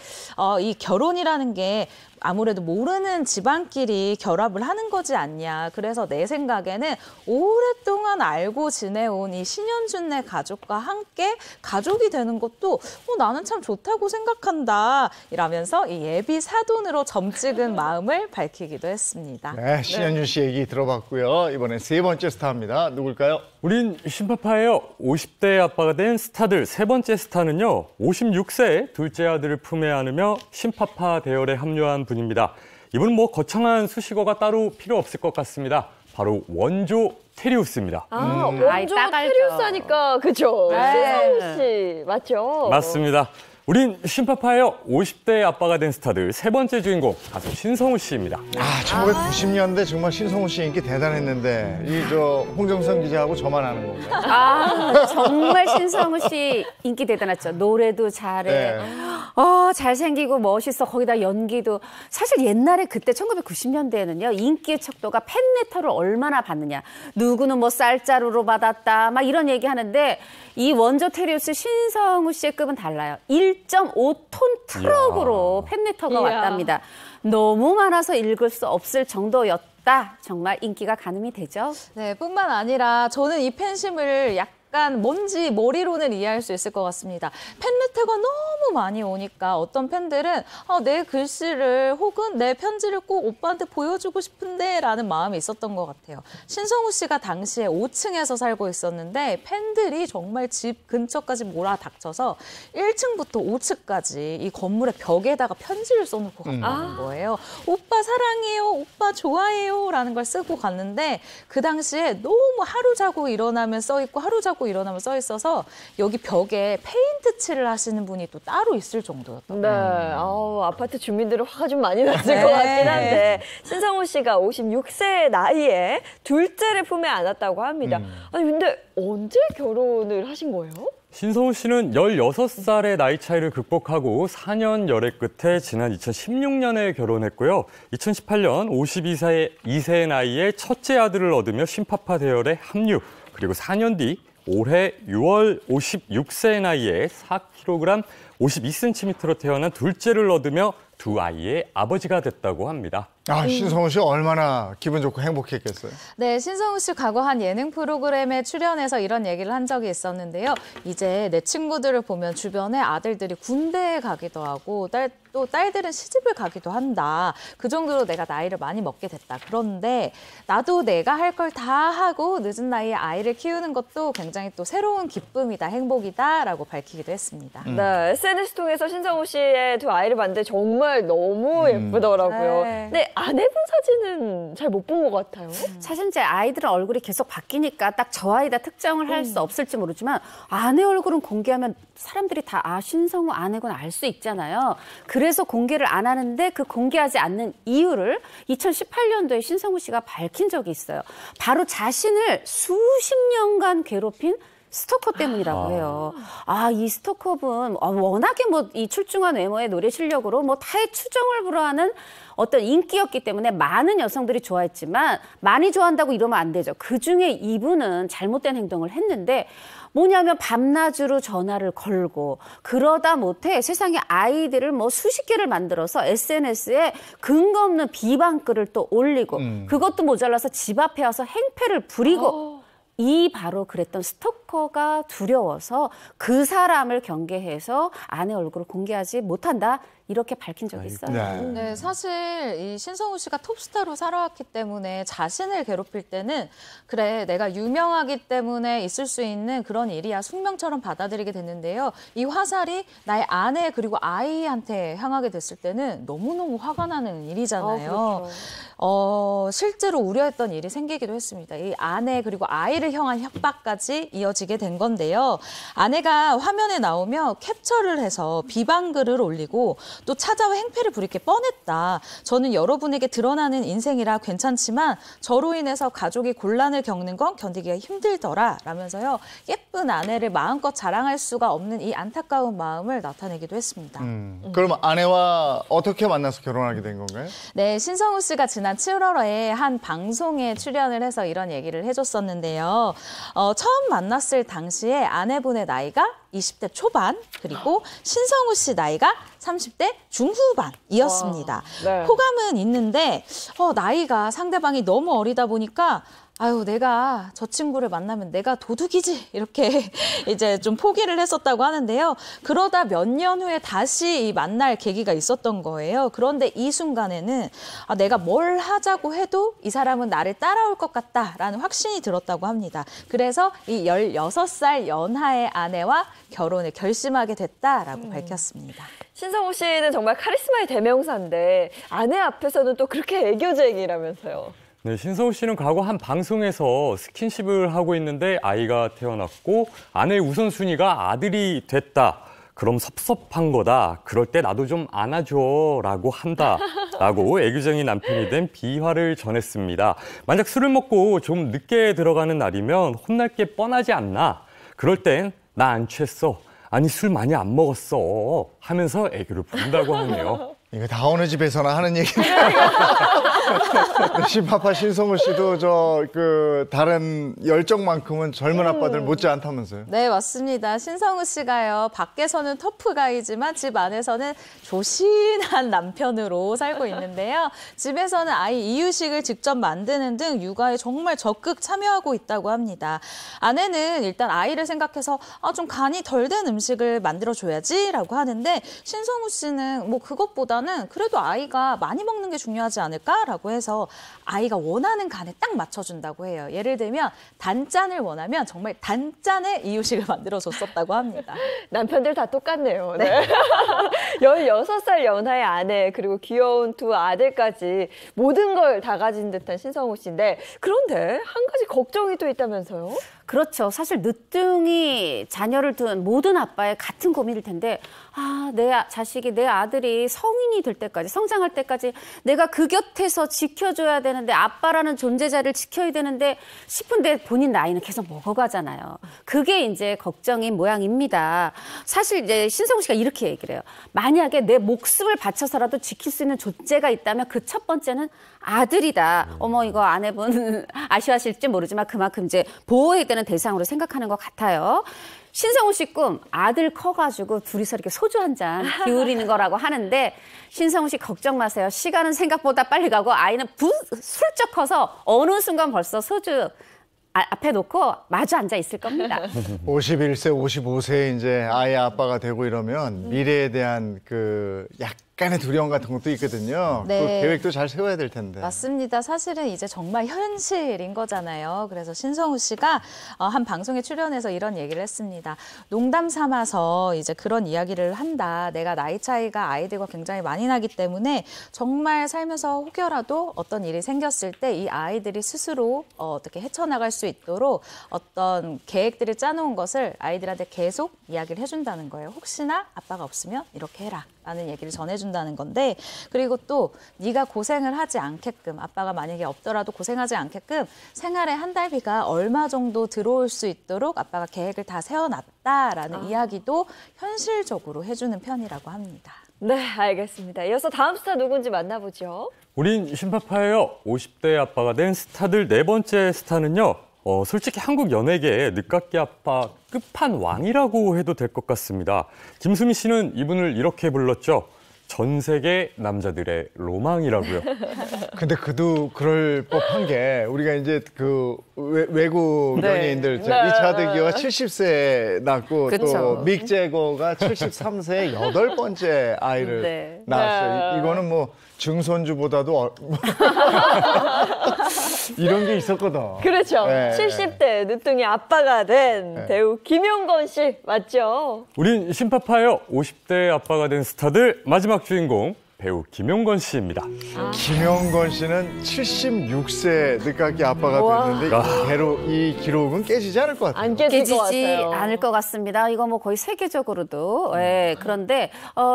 Speaker 17: 이 결혼이라는 게 아무래도 모르는 집안끼리 결합을 하는 거지 않냐. 그래서 내 생각에는 오랫동안 알고 지내온 이 신현준네 가족과 함께 가족이 되는 것도 나는 참 좋다고 생각한다. 이라면서 이 예비 사돈으로 점 찍은 마음을 밝히기도 했습니다.
Speaker 1: 네, 신현준 씨 얘기 들어봤고요. 이번엔 세 번째 스타입니다. 누굴까요?
Speaker 18: 우린 신파파예요. 50대 아빠가 된 스타들 세 번째 스타는요. 56세 둘째 아들을 품에 안으며 신파파 대열에 합류한 분입니다. 이분은 뭐 거창한 수식어가 따로 필요 없을 것 같습니다. 바로 원조 테리우스입니다.
Speaker 2: 원조 테리우스 하니까 그죠? 신성우 씨 맞죠?
Speaker 18: 맞습니다. 우린 신파파예요. 50대 아빠가 된 스타들 세 번째 주인공 가수 신성우 씨입니다.
Speaker 1: 1990년대 정말 신성우 씨 인기 대단했는데 홍정선 기자하고 저만 아는 건가요?
Speaker 16: 정말 신성우 씨 인기 대단했죠. 노래도 잘해.
Speaker 1: 네.
Speaker 16: 잘생기고 멋있어. 거기다 연기도. 사실 옛날에 그때 1990년대에는요. 인기의 척도가 팬레터를 얼마나 받느냐. 누구는 뭐 쌀자루로 받았다. 막 이런 얘기 하는데 이 원조 테리우스 신성우 씨의 급은 달라요. 1.5톤 트럭으로 팬레터가 왔답니다. 너무 많아서 읽을 수 없을 정도였다. 정말 인기가 가늠이 되죠.
Speaker 17: 네, 뿐만 아니라 저는 이 팬심을 약간 뭔지 머리로는 이해할 수 있을 것 같습니다. 팬레터가 너무 많이 오니까 어떤 팬들은 내 글씨를 혹은 내 편지를 꼭 오빠한테 보여주고 싶은데 라는 마음이 있었던 것 같아요. 신성우 씨가 당시에 5층에서 살고 있었는데 팬들이 정말 집 근처까지 몰아닥쳐서 1층부터 5층까지 이 건물의 벽에다가 편지를 써놓고 갔다는 거예요. 오빠 사랑해요, 오빠 좋아해요 라는 걸 쓰고 갔는데 그 당시에 너무 하루 자고 일어나면 써있고 하루 자고 일어나면 써있어서 여기 벽에 페인트 칠을 하시는 분이 또 따로 있을 정도였다고.
Speaker 2: 네, 아파트 주민들은 화가 좀 많이 났을 것 같긴 한데 신성우 씨가 56세 나이에 둘째를 품에 안았다고 합니다. 아니 근데 언제 결혼을 하신 거예요?
Speaker 18: 신성우 씨는 16살의 나이 차이를 극복하고 4년 열애 끝에 지난 2016년에 결혼했고요. 2018년 52세의 나이에 첫째 아들을 얻으며 신파파 대열에 합류. 그리고 4년 뒤 올해 6월 56세의 나이에 4kg 52cm로 태어난 둘째를 얻으며 두 아이의 아버지가 됐다고 합니다.
Speaker 1: 신성우 씨 얼마나 기분 좋고 행복했겠어요?
Speaker 17: 네, 신성우 씨 과거 한 예능 프로그램에 출연해서 이런 얘기를 한 적이 있었는데요. 이제 내 친구들을 보면 주변에 아들들이 군대에 가기도 하고 또 딸들은 시집을 가기도 한다. 그 정도로 내가 나이를 많이 먹게 됐다. 그런데 나도 내가 할 걸 다 하고 늦은 나이에 아이를 키우는 것도 굉장히 또 새로운 기쁨이다, 행복이다라고 밝히기도 했습니다.
Speaker 2: 네, SNS 통해서 신성우 씨의 두 아이를 봤는데 정말 너무 예쁘더라고요.
Speaker 17: 네.
Speaker 2: 근데 아내분 사진은 잘 못 본 것 같아요.
Speaker 16: 사실 이제 아이들은 얼굴이 계속 바뀌니까 딱 저 아이다 특정을 할 수 없을지 모르지만 아내 얼굴은 공개하면 사람들이 다 신성우 아내군 알 수 있잖아요. 그래서 공개를 안 하는데 그 공개하지 않는 이유를 2018년도에 신성우 씨가 밝힌 적이 있어요. 바로 자신을 수십 년간 괴롭힌 스토커 때문이라고 해요. 이 스토커분 워낙에 뭐 이 출중한 외모의 노래 실력으로 뭐 타의 추종을 불허하는 어떤 인기였기 때문에 많은 여성들이 좋아했지만 많이 좋아한다고 이러면 안 되죠. 그중에 이분은 잘못된 행동을 했는데 뭐냐면 밤낮으로 전화를 걸고 그러다 못해 세상에 아이들을 뭐 수십 개를 만들어서 SNS에 근거 없는 비방글을 또 올리고 그것도 모자라서 집 앞에 와서 행패를 부리고 이 바로 그랬던 스토커가 두려워서 그 사람을 경계해서 아내 얼굴을 공개하지 못한다. 이렇게 밝힌 적이 있어요.
Speaker 17: 네, 사실 이 신성우 씨가 톱스타로 살아왔기 때문에 자신을 괴롭힐 때는 그래 내가 유명하기 때문에 있을 수 있는 그런 일이야 숙명처럼 받아들이게 됐는데요. 이 화살이 나의 아내 그리고 아이한테 향하게 됐을 때는 너무너무 화가 나는 일이잖아요.
Speaker 2: 그렇죠.
Speaker 17: 실제로 우려했던 일이 생기기도 했습니다. 이 아내 그리고 아이를 향한 협박까지 이어지게 된 건데요. 아내가 화면에 나오며 캡처를 해서 비방글을 올리고 또 찾아와 행패를 부릴 게 뻔했다. 저는 여러분에게 드러나는 인생이라 괜찮지만 저로 인해서 가족이 곤란을 겪는 건 견디기가 힘들더라 라면서요. 예쁜 아내를 마음껏 자랑할 수가 없는 이 안타까운 마음을 나타내기도 했습니다.
Speaker 1: 그럼 아내와 어떻게 만나서 결혼하게 된 건가요?
Speaker 17: 네, 신성우 씨가 지난 7월에 한 방송에 출연을 해서 이런 얘기를 해줬었는데요. 처음 만났을 당시에 아내분의 나이가 20대 초반 그리고 신성우 씨 나이가 30대 중후반이었습니다.
Speaker 2: 네.
Speaker 17: 호감은 있는데 나이가 상대방이 너무 어리다 보니까 아유 내가 저 친구를 만나면 내가 도둑이지 이렇게 이제 좀 포기를 했었다고 하는데요. 그러다 몇 년 후에 다시 이 만날 계기가 있었던 거예요. 그런데 이 순간에는 내가 뭘 하자고 해도 이 사람은 나를 따라올 것 같다라는 확신이 들었다고 합니다. 그래서 이 16살 연하의 아내와 결혼을 결심하게 됐다라고 밝혔습니다.
Speaker 2: 신성우 씨는 정말 카리스마의 대명사인데 아내 앞에서는 또 그렇게 애교쟁이라면서요.
Speaker 18: 네, 신성우 씨는 과거 한 방송에서 스킨십을 하고 있는데 아이가 태어났고 아내의 우선순위가 아들이 됐다. 그럼 섭섭한 거다. 그럴 때 나도 좀 안아줘라고 한다라고 애교쟁이 남편이 된 비화를 전했습니다. 만약 술을 먹고 좀 늦게 들어가는 날이면 혼날 게 뻔하지 않나. 그럴 땐 나 안 취했어. 아니 술 많이 안 먹었어 하면서 애교를 부른다고 하네요.
Speaker 1: 이거 다 어느 집에서나 하는 얘기인데. 신파파 신성우 씨도 다른 열정만큼은 젊은 아빠들 못지않다면서요.
Speaker 17: 네, 맞습니다. 신성우 씨가요. 밖에서는 터프가이지만 집 안에서는 조신한 남편으로 살고 있는데요. 집에서는 아이 이유식을 직접 만드는 등 육아에 정말 적극 참여하고 있다고 합니다. 아내는 일단 아이를 생각해서 좀 간이 덜 된 음식을 만들어줘야지라고 하는데 신성우 씨는 뭐 그것보다는 그래도 아이가 많이 먹는 게 중요하지 않을까라고 해서 아이가 원하는 간에 딱 맞춰준다고 해요. 예를 들면 단짠을 원하면 정말 단짠의 이유식을 만들어줬었다고 합니다.
Speaker 2: 남편들 다 똑같네요. 네. 16살 연하의 아내 그리고 귀여운 두 아들까지 모든 걸 다 가진 듯한 신성우 씨인데 그런데 한 가지 걱정이 또 있다면서요?
Speaker 16: 그렇죠. 사실 늦둥이 자녀를 둔 모든 아빠의 같은 고민일 텐데 내 자식이 내 아들이 성인이 될 때까지 성장할 때까지 내가 그 곁에서 지켜줘야 되는데 아빠라는 존재자를 지켜야 되는데 싶은데 본인 나이는 계속 먹어가잖아요. 그게 이제 걱정인 모양입니다. 사실 이제 신성우 씨가 이렇게 얘기를 해요. 만약에 내 목숨을 바쳐서라도 지킬 수 있는 존재가 있다면 그 첫 번째는 아들이다. 이거 아내분 아쉬워하실지 모르지만 그만큼 이제 보호해야 되는 대상으로 생각하는 것 같아요. 신성우 씨 꿈, 아들 커가지고 둘이서 이렇게 소주 한 잔 기울이는 거라고 하는데 신성우 씨 걱정 마세요. 시간은 생각보다 빨리 가고 아이는 슬쩍 커서 어느 순간 벌써 소주 앞에 놓고 마주 앉아 있을 겁니다.
Speaker 1: 51세, 55세에 이제 아이 아빠가 되고 이러면 미래에 대한 약간의 두려움 같은 것도 있거든요.
Speaker 17: 네.
Speaker 1: 그 계획도 잘 세워야 될 텐데.
Speaker 17: 맞습니다. 사실은 이제 정말 현실인 거잖아요. 그래서 신성우 씨가 한 방송에 출연해서 이런 얘기를 했습니다. 농담 삼아서 이제 그런 이야기를 한다. 내가 나이 차이가 아이들과 굉장히 많이 나기 때문에 정말 살면서 혹여라도 어떤 일이 생겼을 때 이 아이들이 스스로 어떻게 헤쳐나갈 수 있도록 어떤 계획들을 짜놓은 것을 아이들한테 계속 이야기를 해준다는 거예요. 혹시나 아빠가 없으면 이렇게 해라. 라는 얘기를 전해준다는 건데 그리고 또 네가 고생을 하지 않게끔 아빠가 만약에 없더라도 고생하지 않게끔 생활에 한 달비가 얼마 정도 들어올 수 있도록 아빠가 계획을 다 세워놨다라는 이야기도 현실적으로 해주는 편이라고 합니다.
Speaker 2: 네, 알겠습니다. 이어서 다음 스타 누군지 만나보죠.
Speaker 18: 우린 신파파예요. 50대 아빠가 된 스타들 네 번째 스타는요. 솔직히 한국 연예계의 늦깎이 아빠 끝판왕이라고 해도 될 것 같습니다. 김수미 씨는 이분을 이렇게 불렀죠. 전 세계 남자들의 로망이라고요.
Speaker 1: 근데 그도 그럴 법한 게 우리가 이제 그 외국 연예인들 리차드 기어가 70세에 낳고 또 믹 제거가 73세에 8번째 아이를 낳았어요. 이거는 뭐 증손주보다도 이런 게 있었거든.
Speaker 2: 그렇죠. 70대 늦둥이 아빠가 된 배우 김용건 씨 맞죠?
Speaker 18: 우린 신파파예요. 50대 아빠가 된 스타들 마지막 주인공 배우 김용건 씨입니다.
Speaker 1: 김용건 씨는 76세 늦깎이 아빠가 됐는데 이 기록은 깨지지 않을 것 같아요.
Speaker 2: 안 깨지지
Speaker 16: 않을 것 같습니다. 이거 뭐 거의 세계적으로도. 그런데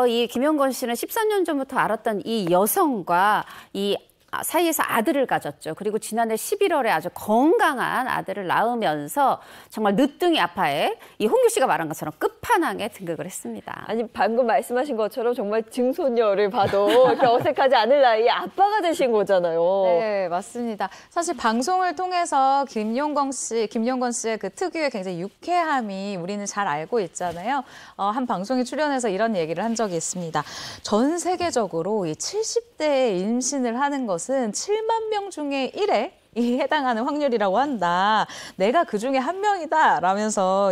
Speaker 16: 이 김용건 씨는 13년 전부터 알았던 이 여성과 이 사이에서 아들을 가졌죠. 그리고 지난해 11월에 아주 건강한 아들을 낳으면서 정말 늦둥이 아빠의 이 홍규 씨가 말한 것처럼 끝판왕에 등극을 했습니다.
Speaker 2: 아니 방금 말씀하신 것처럼 정말 증손녀를 봐도 이렇게 어색하지 않을 나이에 아빠가 되신 거잖아요.
Speaker 17: 네, 맞습니다. 사실 방송을 통해서 김용건 씨의 그 특유의 굉장히 유쾌함이 우리는 잘 알고 있잖아요. 한 방송에 출연해서 이런 얘기를 한 적이 있습니다. 전 세계적으로 이 70대에 임신을 하는 것은 7만 명 중에 1에 해당하는 확률이라고 한다. 내가 그 중에 한 명이다. 라면서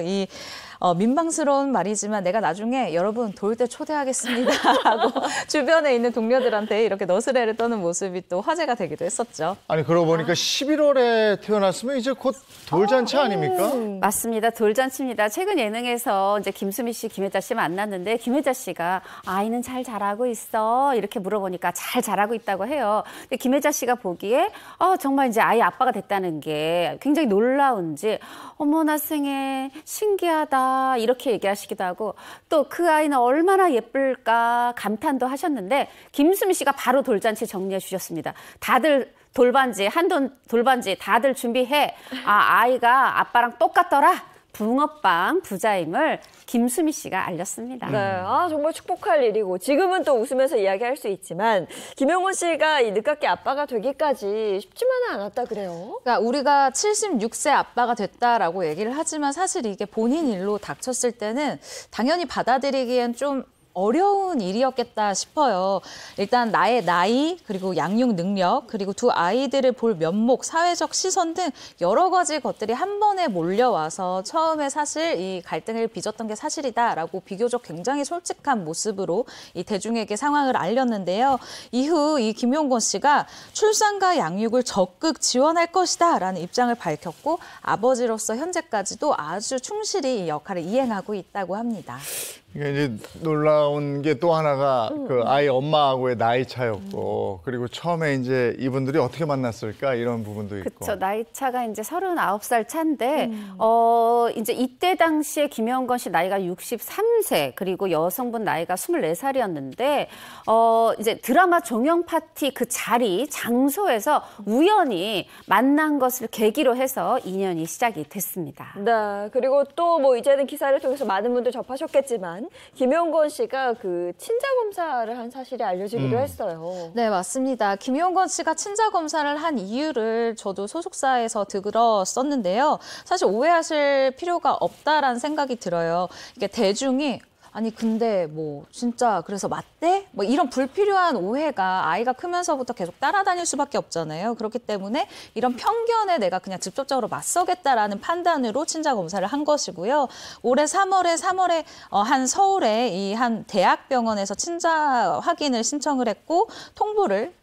Speaker 17: 민망스러운 말이지만 내가 나중에 여러분 돌 때 초대하겠습니다. 라고 주변에 있는 동료들한테 이렇게 너스레를 떠는 모습이 또 화제가 되기도 했었죠.
Speaker 1: 아니 그러고 보니까 11월에 태어났으면 이제 곧 돌잔치 아닙니까?
Speaker 16: 맞습니다. 돌잔치입니다. 최근 예능에서 이제 김수미 씨, 김혜자 씨 만났는데 김혜자 씨가 아이는 잘 자라고 있어 이렇게 물어보니까 잘 자라고 있다고 해요. 근데 김혜자 씨가 보기에 정말 이제 아이 아빠가 됐다는 게 굉장히 놀라운지 어머나 생애 신기하다. 이렇게 얘기하시기도 하고 또 그 아이는 얼마나 예쁠까 감탄도 하셨는데 김수미 씨가 바로 돌잔치 정리해 주셨습니다. 다들 돌반지 돌반지 다들 준비해. 아이가 아빠랑 똑같더라. 붕어빵 부자임을 김수미 씨가 알렸습니다.
Speaker 2: 네, 정말 축복할 일이고 지금은 또 웃으면서 이야기할 수 있지만 김용건 씨가 이 늦깎이 아빠가 되기까지 쉽지만은 않았다 그래요?
Speaker 17: 그러니까 우리가 76세 아빠가 됐다라고 얘기를 하지만 사실 이게 본인 일로 닥쳤을 때는 당연히 받아들이기엔 좀 어려운 일이었겠다 싶어요. 일단 나의 나이, 그리고 양육 능력, 그리고 두 아이들을 볼 면목, 사회적 시선 등 여러 가지 것들이 한 번에 몰려와서 처음에 사실 이 갈등을 빚었던 게 사실이다라고 비교적 굉장히 솔직한 모습으로 이 대중에게 상황을 알렸는데요. 이후 이 김용건 씨가 출산과 양육을 적극 지원할 것이다라는 입장을 밝혔고 아버지로서 현재까지도 아주 충실히 이 역할을 이행하고 있다고 합니다.
Speaker 1: 이게 이제 놀라운 게 또 하나가 그 아이 엄마하고의 나이 차였고 그리고 처음에 이제 이분들이 어떻게 만났을까 이런 부분도 있고.
Speaker 16: 그렇죠. 나이 차가 이제 39살 차인데 이제 이때 당시에 김용건 씨 나이가 63세 그리고 여성분 나이가 24살이었는데 이제 드라마 종영 파티 그 자리 장소에서 우연히 만난 것을 계기로 해서 인연이 시작이 됐습니다.
Speaker 2: 네. 그리고 또 뭐 이제는 기사를 통해서 많은 분들 접하셨겠지만 김용건 씨가 그 친자 검사를 한 사실이 알려지기도 했어요.
Speaker 17: 네, 맞습니다. 김용건 씨가 친자 검사를 한 이유를 저도 소속사에서 들었었는데요. 사실 오해하실 필요가 없다라는 생각이 들어요. 이게 대중이 아니 근데 뭐 진짜 그래서 맞대? 뭐 이런 불필요한 오해가 아이가 크면서부터 계속 따라다닐 수밖에 없잖아요. 그렇기 때문에 이런 편견에 내가 그냥 직접적으로 맞서겠다라는 판단으로 친자 검사를 한 것이고요. 올해 3월에 한 서울의 이 한 대학병원에서 친자 확인을 신청을 했고 통보를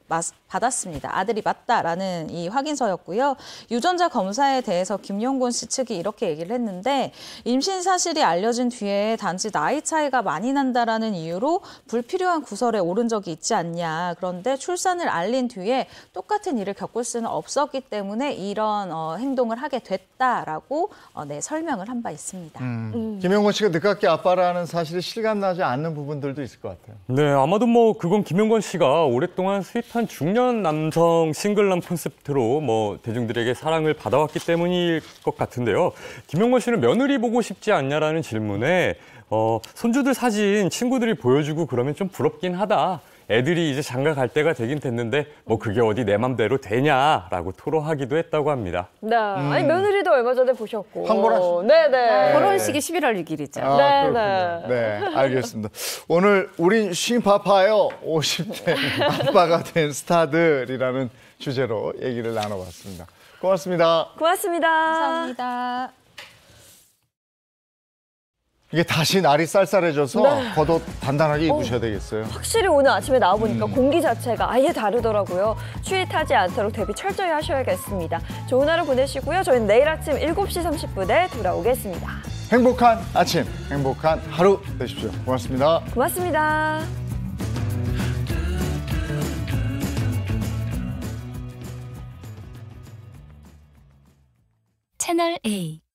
Speaker 17: 받았습니다. 아들이 맞다라는 이 확인서였고요. 유전자 검사에 대해서 김용곤 씨 측이 이렇게 얘기를 했는데 임신 사실이 알려진 뒤에 단지 나이 차이가 많이 난다라는 이유로 불필요한 구설에 오른 적이 있지 않냐. 그런데 출산을 알린 뒤에 똑같은 일을 겪을 수는 없었기 때문에 이런 행동을 하게 됐다라고 설명을 한 바 있습니다.
Speaker 1: 김용곤 씨가 늦깎이 아빠라는 사실이 실감나지 않는 부분들도 있을 것 같아요.
Speaker 18: 네, 아마도 그건 김용곤 씨가 오랫동안 스윗한 중년 남성 싱글남 콘셉트로 대중들에게 사랑을 받아왔기 때문일 것 같은데요. 김용곤 씨는 며느리 보고 싶지 않냐라는 질문에 손주들 사진 친구들이 보여주고 그러면 좀 부럽긴 하다. 애들이 이제 장가 갈 때가 되긴 됐는데 그게 어디 내 맘대로 되냐라고 토로하기도 했다고 합니다.
Speaker 2: 네, 아니 며느리도 얼마 전에 보셨고.
Speaker 1: 황보라 씨.
Speaker 2: 네네.
Speaker 16: 결혼식이 11월 6일이죠.
Speaker 2: 네네.
Speaker 1: 네, 알겠습니다. 오늘 우린 싱파파요 50대 아빠가 된 스타들이라는 주제로 얘기를 나눠봤습니다. 고맙습니다.
Speaker 2: 고맙습니다.
Speaker 17: 감사합니다.
Speaker 1: 이게 다시 날이 쌀쌀해져서
Speaker 2: 네.
Speaker 1: 겉옷 단단하게 입으셔야 되겠어요.
Speaker 2: 확실히 오늘 아침에 나와보니까 공기 자체가 아예 다르더라고요. 추위 타지 않도록 대비 철저히 하셔야겠습니다. 좋은 하루 보내시고요. 저희는 내일 아침 7시 30분에 돌아오겠습니다.
Speaker 1: 행복한 아침, 행복한 하루 되십시오. 고맙습니다.
Speaker 2: 고맙습니다.
Speaker 5: 채널 A